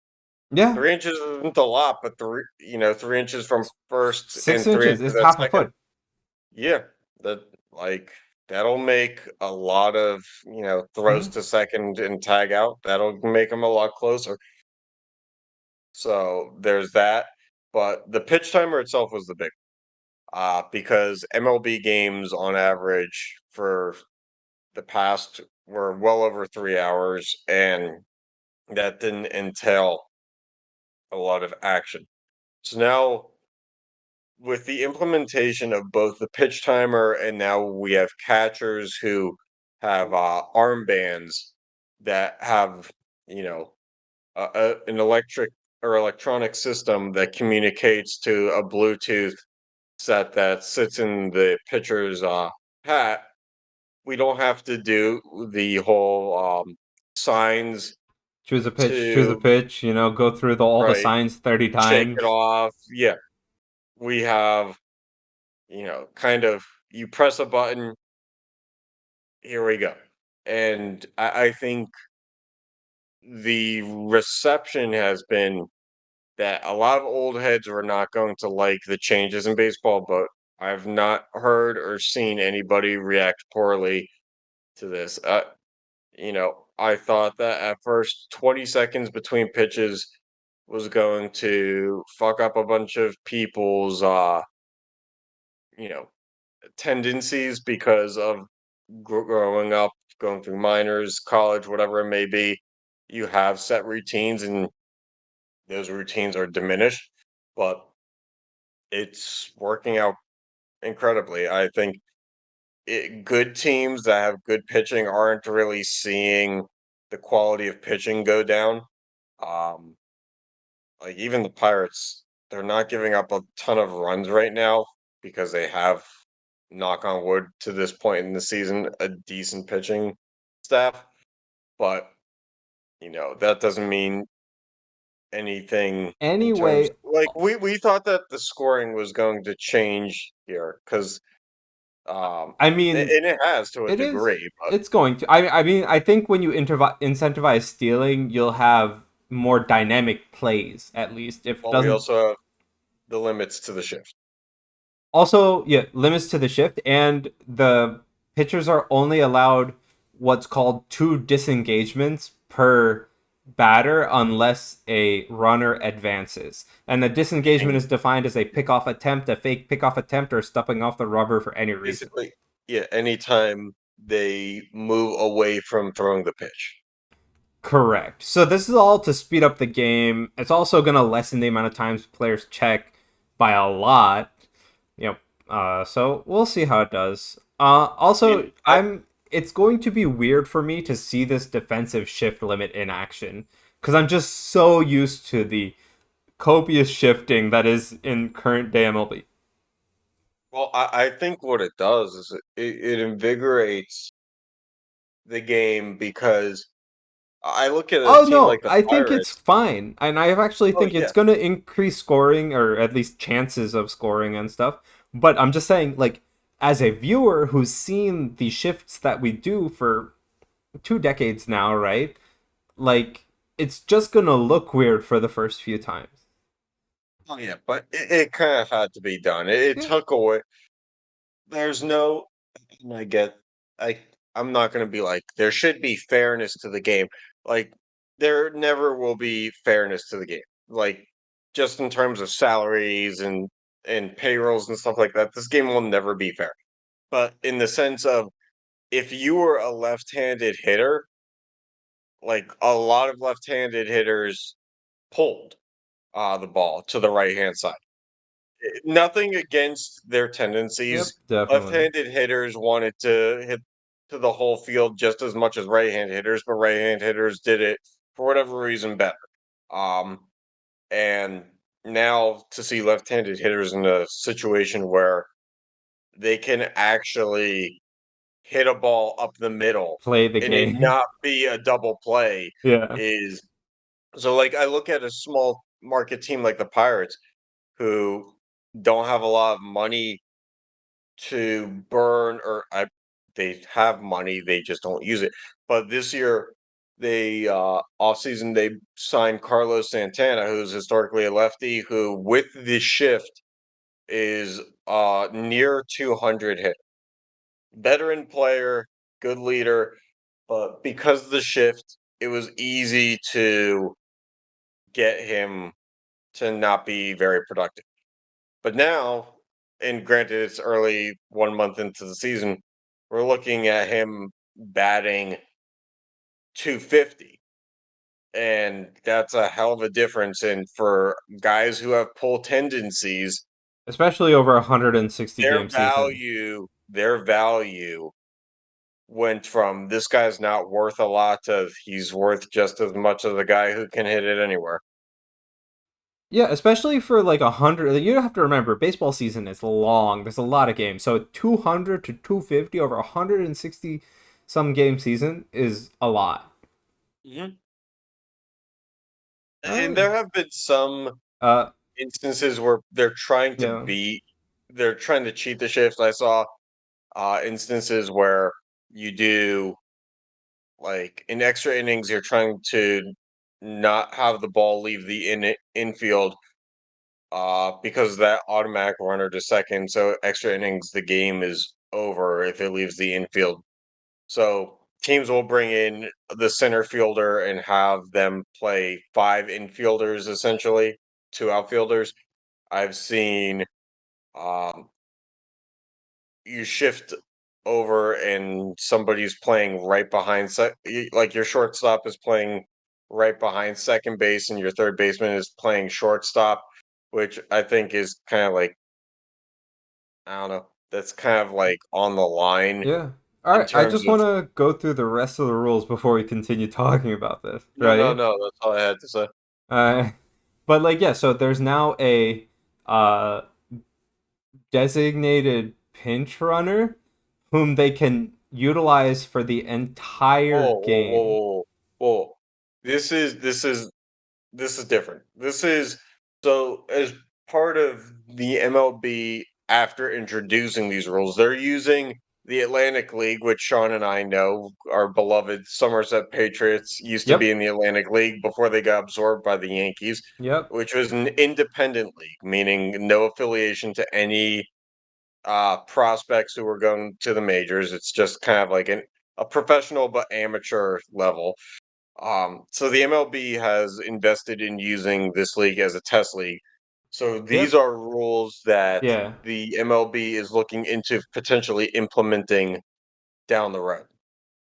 yeah, 3 inches isn't a lot, but 3 inches from first six and three inches inches is at half a second, foot. yeah, that like that'll make a lot of throws Mhm. to second and tag out. That'll make them a lot closer. So there's that. But the pitch timer itself was the big, because MLB games on average for the past were well over 3 hours, and that didn't entail a lot of action. So now, with the implementation of both the pitch timer and now we have catchers who have armbands that have, you know, an electric or electronic system that communicates to a Bluetooth set that sits in the pitcher's hat. We don't have to do the whole signs Choose a to, pitch, go through all the right, signs 30 shake it times. off. Yeah. we have, kind of you press a button, here we go. And I think the reception has been that a lot of old heads are not going to like the changes in baseball, but I've not heard or seen anybody react poorly to this. I thought that at first 20 seconds between pitches was going to fuck up a bunch of people's you know, tendencies because of growing up, going through minors, college, whatever it may be. You have set routines and those routines are diminished, but it's working out incredibly. I think good teams that have good pitching aren't really seeing the quality of pitching go down. Um, like even the Pirates, they're not giving up a ton of runs right now because they have, knock on wood, to this point in the season, a decent pitching staff. But that doesn't mean anything in terms Anyway, like we thought that the scoring was going to change here because I mean, and it has to a it is. degree, but It's going to. I mean, I think when you incentivize stealing, you'll have more dynamic plays. At least if it we doesn't. also have the limits to the shift. Also, yeah, limits to the shift, and the pitchers are only allowed what's called two disengagements per batter unless a runner advances. And the disengagement And is defined as a pickoff attempt, a fake pickoff attempt, or stepping off the rubber for any reason. basically, yeah, anytime they move away from throwing the pitch. Correct. So this is all to speed up the game. It's also going to lessen the amount of times players check by a lot. You know, so we'll see how it does. I mean, Also, I'm. It's going to be weird for me to see this defensive shift limit in action because I'm just so used to the copious shifting that is in current day MLB. well, I think what it does is it invigorates the game because I look at a Oh team no, like the I think it's Pirates. fine, and I actually Oh think yeah, it's going to increase scoring or at least chances of scoring and stuff. But I'm just saying, like, as a viewer who's seen the shifts that we do for 2 decades now, right? Like, it's just gonna look weird for the first few times. oh yeah, but it kind of had to be done. It Yeah. took away. There's no, and I, I'm not going to be like, there should be fairness to the game. Like, there never will be fairness to the game. Like, just in terms of salaries and payrolls and stuff like that, this game will never be fair. But in the sense of if you were a left-handed hitter, like a lot of left-handed hitters pulled the ball to the right-hand side. Nothing against their Yep, tendencies. definitely. Left-handed hitters wanted to hit to the whole field just as much as right-handed hitters, but right-handed hitters did it for whatever reason better. Um, and now to see left-handed hitters in a situation where they can actually hit a ball up the middle Play the and it game. not be a double play Yeah. is so like I look at a small market team like the Pirates who don't have a lot of money to burn they have money, they just don't use it. But this year they off season they signed Carlos Santana, who's historically a lefty, who with the shift is near 200 hit. Veteran player, good leader, but because of the shift, it was easy to get him to not be very productive. But now, and granted it's early 1 month into the season, we're looking at him batting 250. And that's a hell of a difference. And for guys who have pull tendencies, Especially over a 160 game season. their value went from this guy's not worth a lot to he's worth just as much as the guy who can hit it anywhere. Yeah, especially for like 100. You have to remember, baseball season is long. There's a lot of games. So 200 to 250 over 160 some game season is a lot. Mhm. And Uh, there have been some uh, instances where they're trying to Yeah. they're trying to cheat the shifts. I saw instances where you do like in extra innings, you're trying to not have the ball leave the infield because that automatic runner to second. So extra innings, the game is over if it leaves the infield. So teams will bring in the center fielder and have them play five infielders essentially, two outfielders. I've seen um, you shift over and somebody's playing right behind like your shortstop is playing right behind second base and your third baseman is playing shortstop, which I think is kind of like I don't know, that's kind of like on the line Yeah. All in right. I terms just of want to go through the rest of the rules before we continue talking about this, no, right? that's all I had to say. Uh, but like, yeah. So there's now a uh designated pinch runner whom they can utilize for the entire Whoa, whoa, whoa, game. whoa, whoa. This is different. This is so as part of the MLB after introducing these rules, they're using the Atlantic League, which Sean and I know, our beloved Somerset Patriots used to be Yep. in the Atlantic League before they got absorbed by the Yankees, Yep. which was an independent league, meaning no affiliation to any prospects who were going to the majors. It's just kind of like a professional but amateur level. So the MLB has invested in using this league as a test league. So these Yep. are rules that Yeah. the MLB is looking into potentially implementing down the road.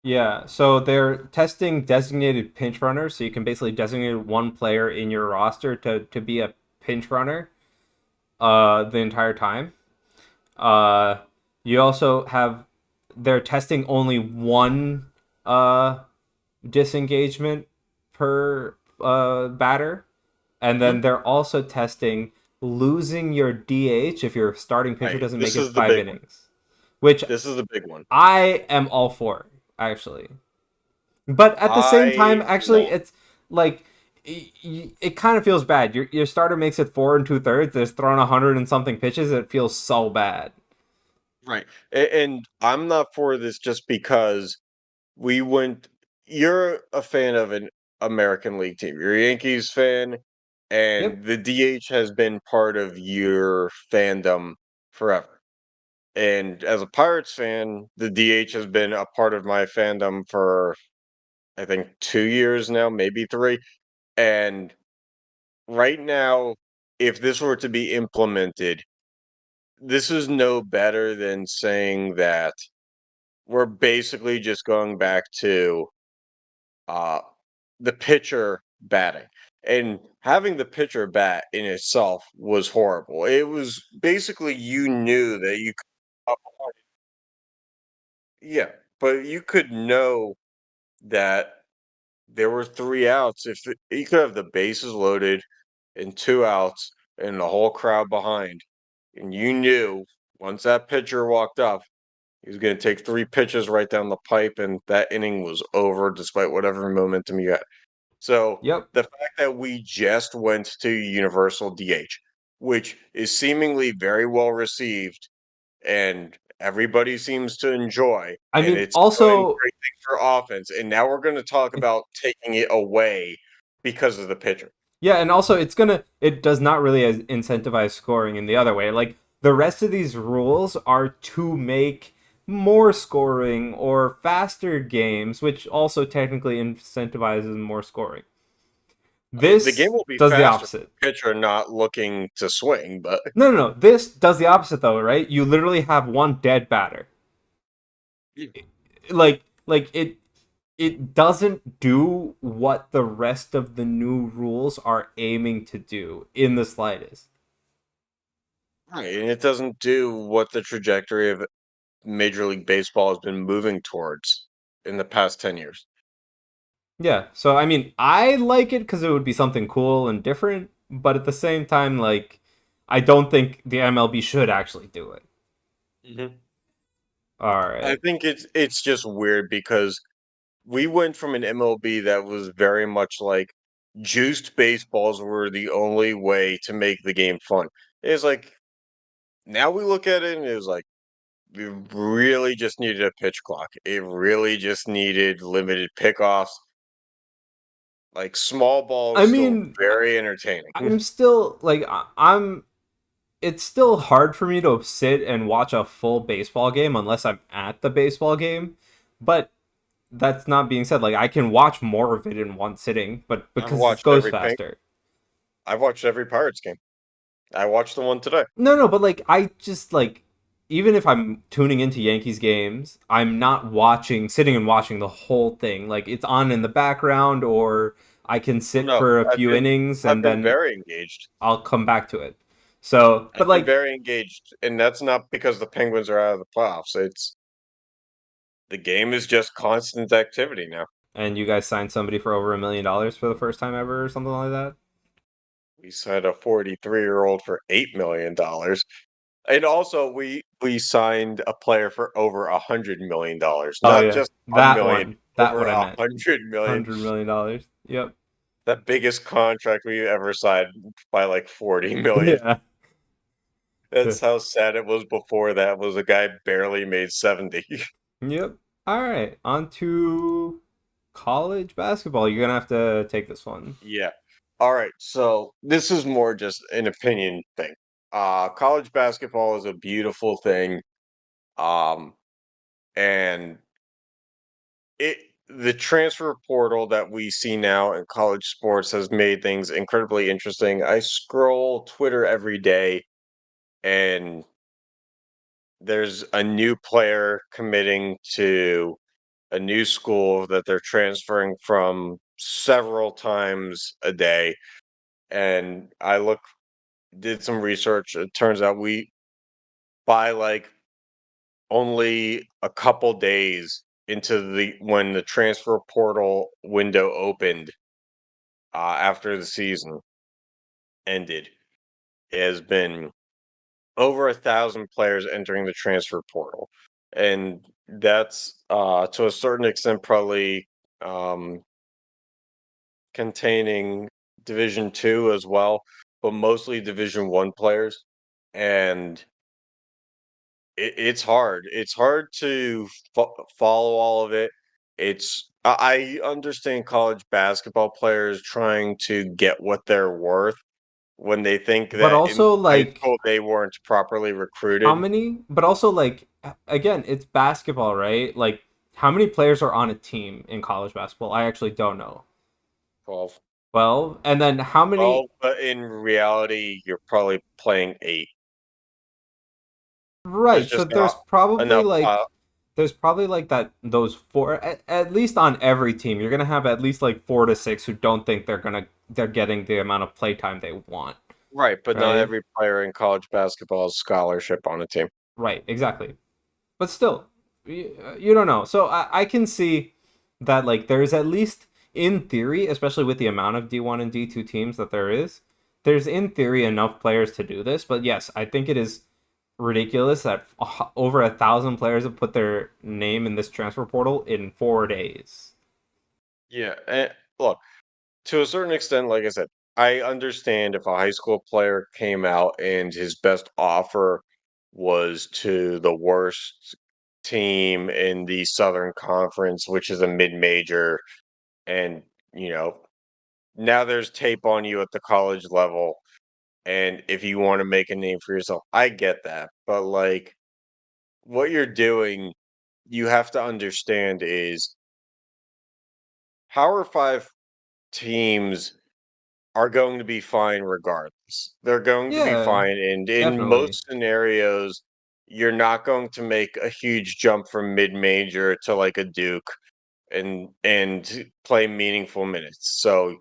Yeah, so they're testing designated pinch runners, so you can basically designate one player in your roster to be a pinch runner the entire time. Uh you also have they're testing only one uh disengagement per batter, and then Mhm. they're also testing losing your DH if your starting pitcher Right. doesn't make This it is the 5 big one. innings, which This is the big one. I am all for actually. But at the same I time, am not. actually, it's like it kind of feels bad. Your starter makes it 4 2/3. There's thrown 100 and something pitches. It feels so bad. Right. And I'm not for this just because we went you're a fan of an American League team. You're a Yankees fan, Yep. and the DH has been part of your fandom forever. And as a Pirates fan, the DH has been a part of my fandom for I think 2 years now, maybe three. And right now, if this were to be implemented, this is no better than saying that we're basically just going back to uh, the pitcher batting. And having the pitcher bat in itself was horrible. It was basically you knew that you could, yeah, but you could know that there were three outs. You could have the bases loaded and two outs and the whole crowd behind, and you knew once that pitcher walked up, he was going to take three pitches right down the pipe, and that inning was over, despite whatever momentum you had. So Yep. the fact that we just went to Universal DH, which is seemingly very well received and everybody seems to enjoy, I and mean, it's doing also, great things for offense. And now we're going to talk about taking it away because of the pitcher. yeah, and also it does not really incentivize scoring in the other way. Like the rest of these rules are to make more scoring or faster games, which also technically incentivizes more scoring. I mean, the game This will be does the faster opposite. for the pitcher not looking to swing, but No, no, no. This does the opposite though, right? You literally have one dead batter. Like it doesn't do what the rest of the new rules are aiming to do in the slightest. right, and it doesn't do what the trajectory of Major League Baseball has been moving towards in the past 10 years. Yeah. So I mean, I like it cuz it would be something cool and different, but at the same time like I don't think the MLB should actually do it. Mhm. All I right. think it's just weird because we went from an MLB that was very much like juiced baseballs were the only way to make the game fun. It's like now we look at it and it was like we really just needed a pitch clock. It really just needed limited pickoffs. Like small ball I is still mean, very entertaining. I'm still like I'm it's still hard for me to sit and watch a full baseball game unless I'm at the baseball game. But that's not being said. Like I can watch more of it in one sitting, but I've because it watched goes every pink. faster. I've watched every Pirates game. I watched the one today. No, but like I just like even if I'm tuning into Yankees games, I'm not watching sitting and watching the whole thing. Like it's on in the background or I can sit No, for a few innings I've and been then very engaged. I'll come back to it. So, but I've been like very engaged, and that's not because the Penguins are out of the playoffs. It's the game is just constant activity now. and you guys signed somebody for over $1 million for the first time ever or something like that. We signed a 43-year-old for $8 million, and also we signed a player for over $100 million, Oh not yeah, just a million, that over what I a meant. 100 million. $100 million. Yep. The biggest contract we ever signed by like 40 million. Yeah. That's how sad it was before that was a guy barely made 70. Yep. All right. On to college basketball. You're gonna have to take this one. Yeah. All right. So this is more just an opinion thing. College basketball is a beautiful thing. Um, and it the transfer portal that we see now in college sports has made things incredibly interesting. I scroll Twitter every day and there's a new player committing to a new school that they're transferring from several times a day. And I did some research. It turns out by like only a couple days into the when the transfer portal window opened after the season ended, it has been over 1,000 players entering the transfer portal, and that's to a certain extent probably um, containing Division 2 as well, but mostly Division 1 players, and it's hard. It's hard to follow all of it. I understand college basketball players trying to get what they're worth when they think But that in also high like school they weren't properly how recruited. many? But also like again, it's basketball, right? Like how many players are on a team in college basketball? I actually don't know. 12. 12, and then how many? 12, but in reality, you're probably playing 8. There's Right. So just not enough. there's probably like that those four at least on every team. You're gonna have at least like 4 to 6 who don't think they're getting the amount of playtime they want. Right, but not Right. every player in college basketball is scholarship on a team. Right. Exactly. But still, you don't know. So I can see that like there's at least in theory, especially with the amount of D1 and D2 teams that there is, there's in theory enough players to do this. But yes, I think it is ridiculous that over 1,000 players have put their name in this transfer portal in 4 days. Yeah, and look, to a certain extent, like I said, I understand if a high school player came out and his best offer was to the worst team in the Southern Conference, which is a mid-major, and you know, now there's tape on you at the college level, and if you want to make a name for yourself, I get that. But like what you're doing, you have to understand is Power 5 teams are going to be fine regardless. They're going to be Yeah, fine, and in definitely. most scenarios, you're not going to make a huge jump from mid-major to like a Duke and play meaningful minutes. So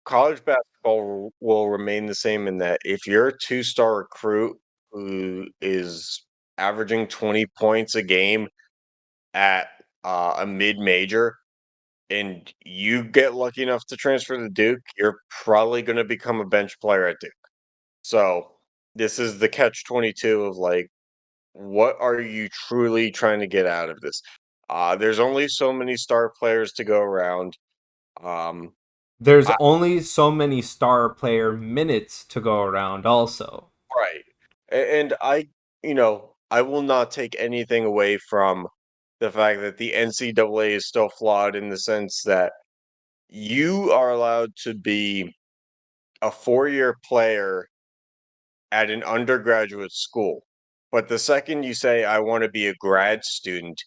college basketball will remain the same in that if you're a two-star recruit who is averaging 20 points a game at a mid-major, and you get lucky enough to transfer to Duke, you're probably going to become a bench player at Duke. So this is the catch 22 of like, what are you truly trying to get out of this? There's only so many star players to go around. Um, there's I, only so many star player minutes to go around also. right. And I will not take anything away from the fact that the NCAA is still flawed in the sense that you are allowed to be a 4-year player at an undergraduate school. But the second you say, I want to be a grad student,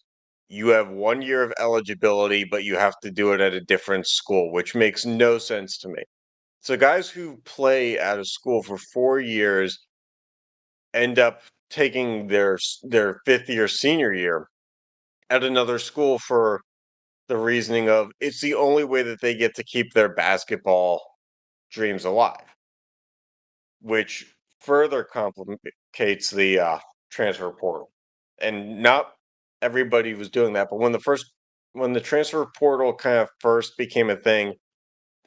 you have 1 year of eligibility, but you have to do it at a different school, which makes no sense to me. So guys who play at a school for 4 years end up taking their 5th year senior year at another school for the reasoning of it's the only way that they get to keep their basketball dreams alive, which further complicates the transfer portal. And not everybody was doing that, but when the transfer portal kind of first became a thing,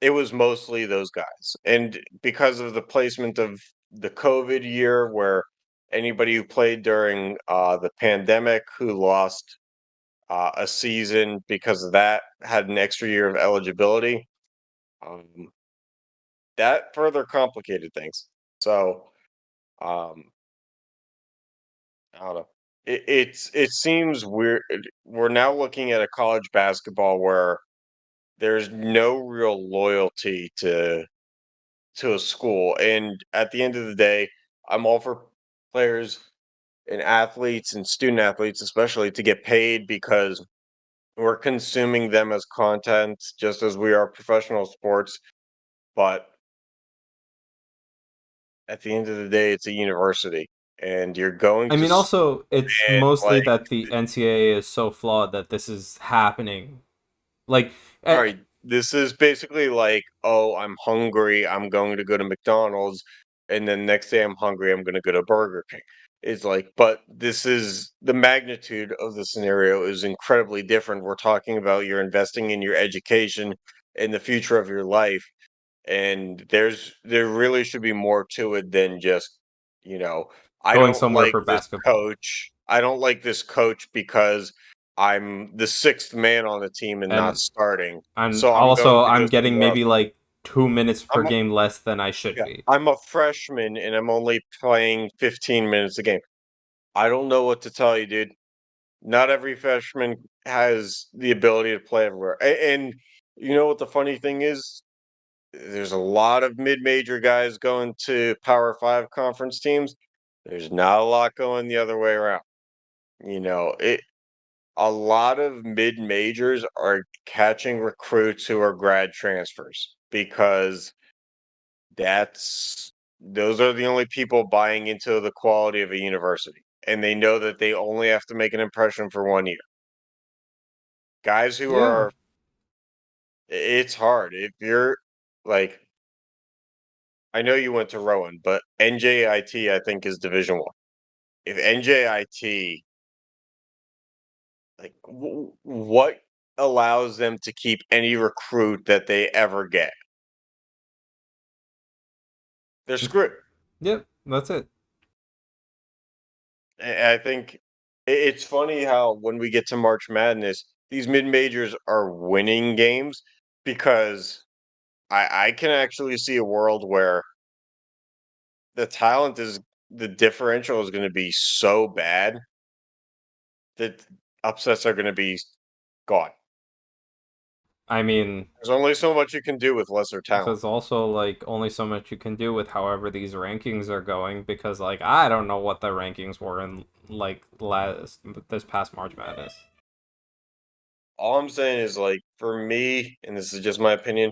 it was mostly those guys. And because of the placement of the COVID year, where anybody who played during the pandemic who lost a season because of that had an extra year of eligibility, um, that further complicated things. So um, I don't know. It seems weird. We're now looking at a college basketball where there's no real loyalty to a school, and at the end of the day, I'm all for players and athletes and student athletes, especially, to get paid because we're consuming them as content, just as we are professional sports. But at the end of the day, it's a university, and you're going I to mean, also, it's spend mostly like that the NCAA is so flawed that this is happening. Like, all eh, right, this is basically like, oh, I'm hungry, I'm going to go to McDonald's, and then next day I'm hungry, I'm going to go to Burger King. It's like, but this is the magnitude of the scenario is incredibly different. We're talking about you're investing in your education and the future of your life, and there really should be more to it than just, you know, I going don't somewhere like for this basketball. coach. I don't like this coach because I'm the sixth man on the team and not And starting. and So I'm going also, to go I'm getting somewhere else. maybe like 2 minutes per I'm a, game less than I should yeah, be. I'm a freshman and I'm only playing 15 minutes a game. I don't know what to tell you, dude. Not every freshman has the ability to play everywhere. And you know what the funny thing is? There's a lot of mid-major guys going to Power 5 conference teams. There's not a lot going the other way around. It a lot of mid-majors are catching recruits who are grad transfers because those are the only people buying into the quality of a university. And they know that they only have to make an impression for 1 year. Guys who Yeah. are it's hard. If you're like I know you went to Rowan, but NJIT I think is Division 1. If NJIT, like, what allows them to keep any recruit that they ever get? They're screwed. Yep, that's it. I think it's funny how when we get to March Madness, these mid majors are winning games because I can actually see a world where the talent is the differential is going to be so bad that upsets are going to be gone. I mean, There's only so much you can do with lesser talent. there's also like only so much you can do with however these rankings are going because like I don't know what the rankings were in like last this past March Madness. All I'm saying is, like, for me, and this is just my opinion,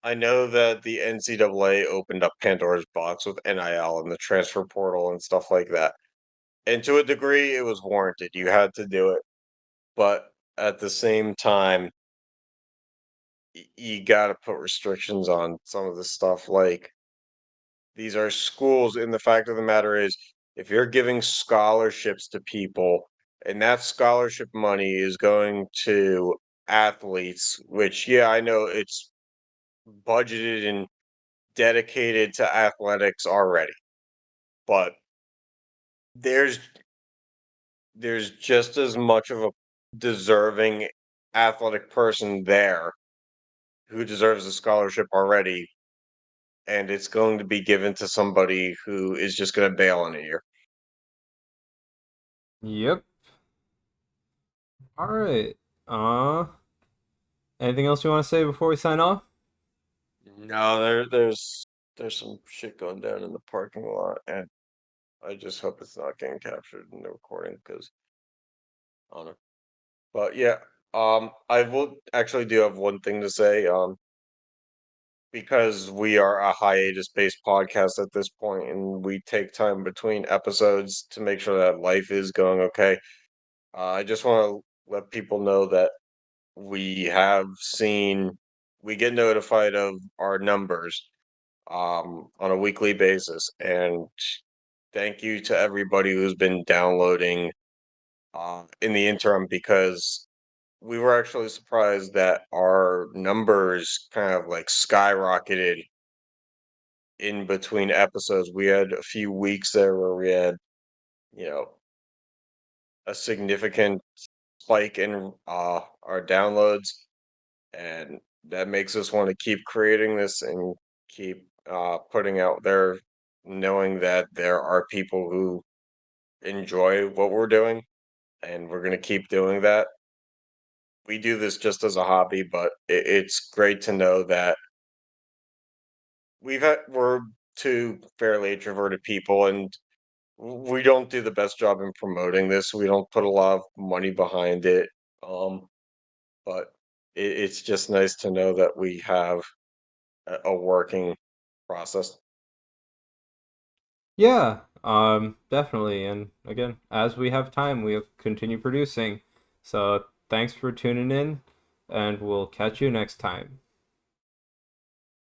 I know that the NCAA opened up Pandora's box with NIL and the transfer portal and stuff like that. And to a degree, it was warranted. You had to do it. But at the same time, you got to put restrictions on some of the stuff. Like, these are schools, and the fact of the matter is, if you're giving scholarships to people, and that scholarship money is going to athletes, which, yeah, I know it's budgeted and dedicated to athletics already, but there's there's just as much of a deserving athletic person there who deserves a scholarship already, and it's going to be given to somebody who is just going to bail in a year. Yep. All right. Uh, Anything else you want to say before we sign off? No, there's some shit going down in the parking lot, and I just hope it's not getting captured in the recording because I don't know. But yeah, I will actually do have one thing to say. Because we are a hiatus-based podcast at this point, and we take time between episodes to make sure that life is going okay. I just want to let people know that we have seen, we get notified of our numbers on a weekly basis, and thank you to everybody who's been downloading in the interim because we were actually surprised that our numbers kind of like skyrocketed in between episodes. We had a few weeks there where we had, you know, a significant spike in our downloads, and that makes us want to keep creating this and keep putting out there, knowing that there are people who enjoy what we're doing, and we're going to keep doing that. We do this just as a hobby, but it's great to know that we're two fairly introverted people, and we don't do the best job in promoting this. We don't put a lot of money behind it. Um, but it's just nice to know that we have a working process. Yeah, definitely. And again, as we have time, we'll continue producing. So thanks for tuning in, and we'll catch you next time.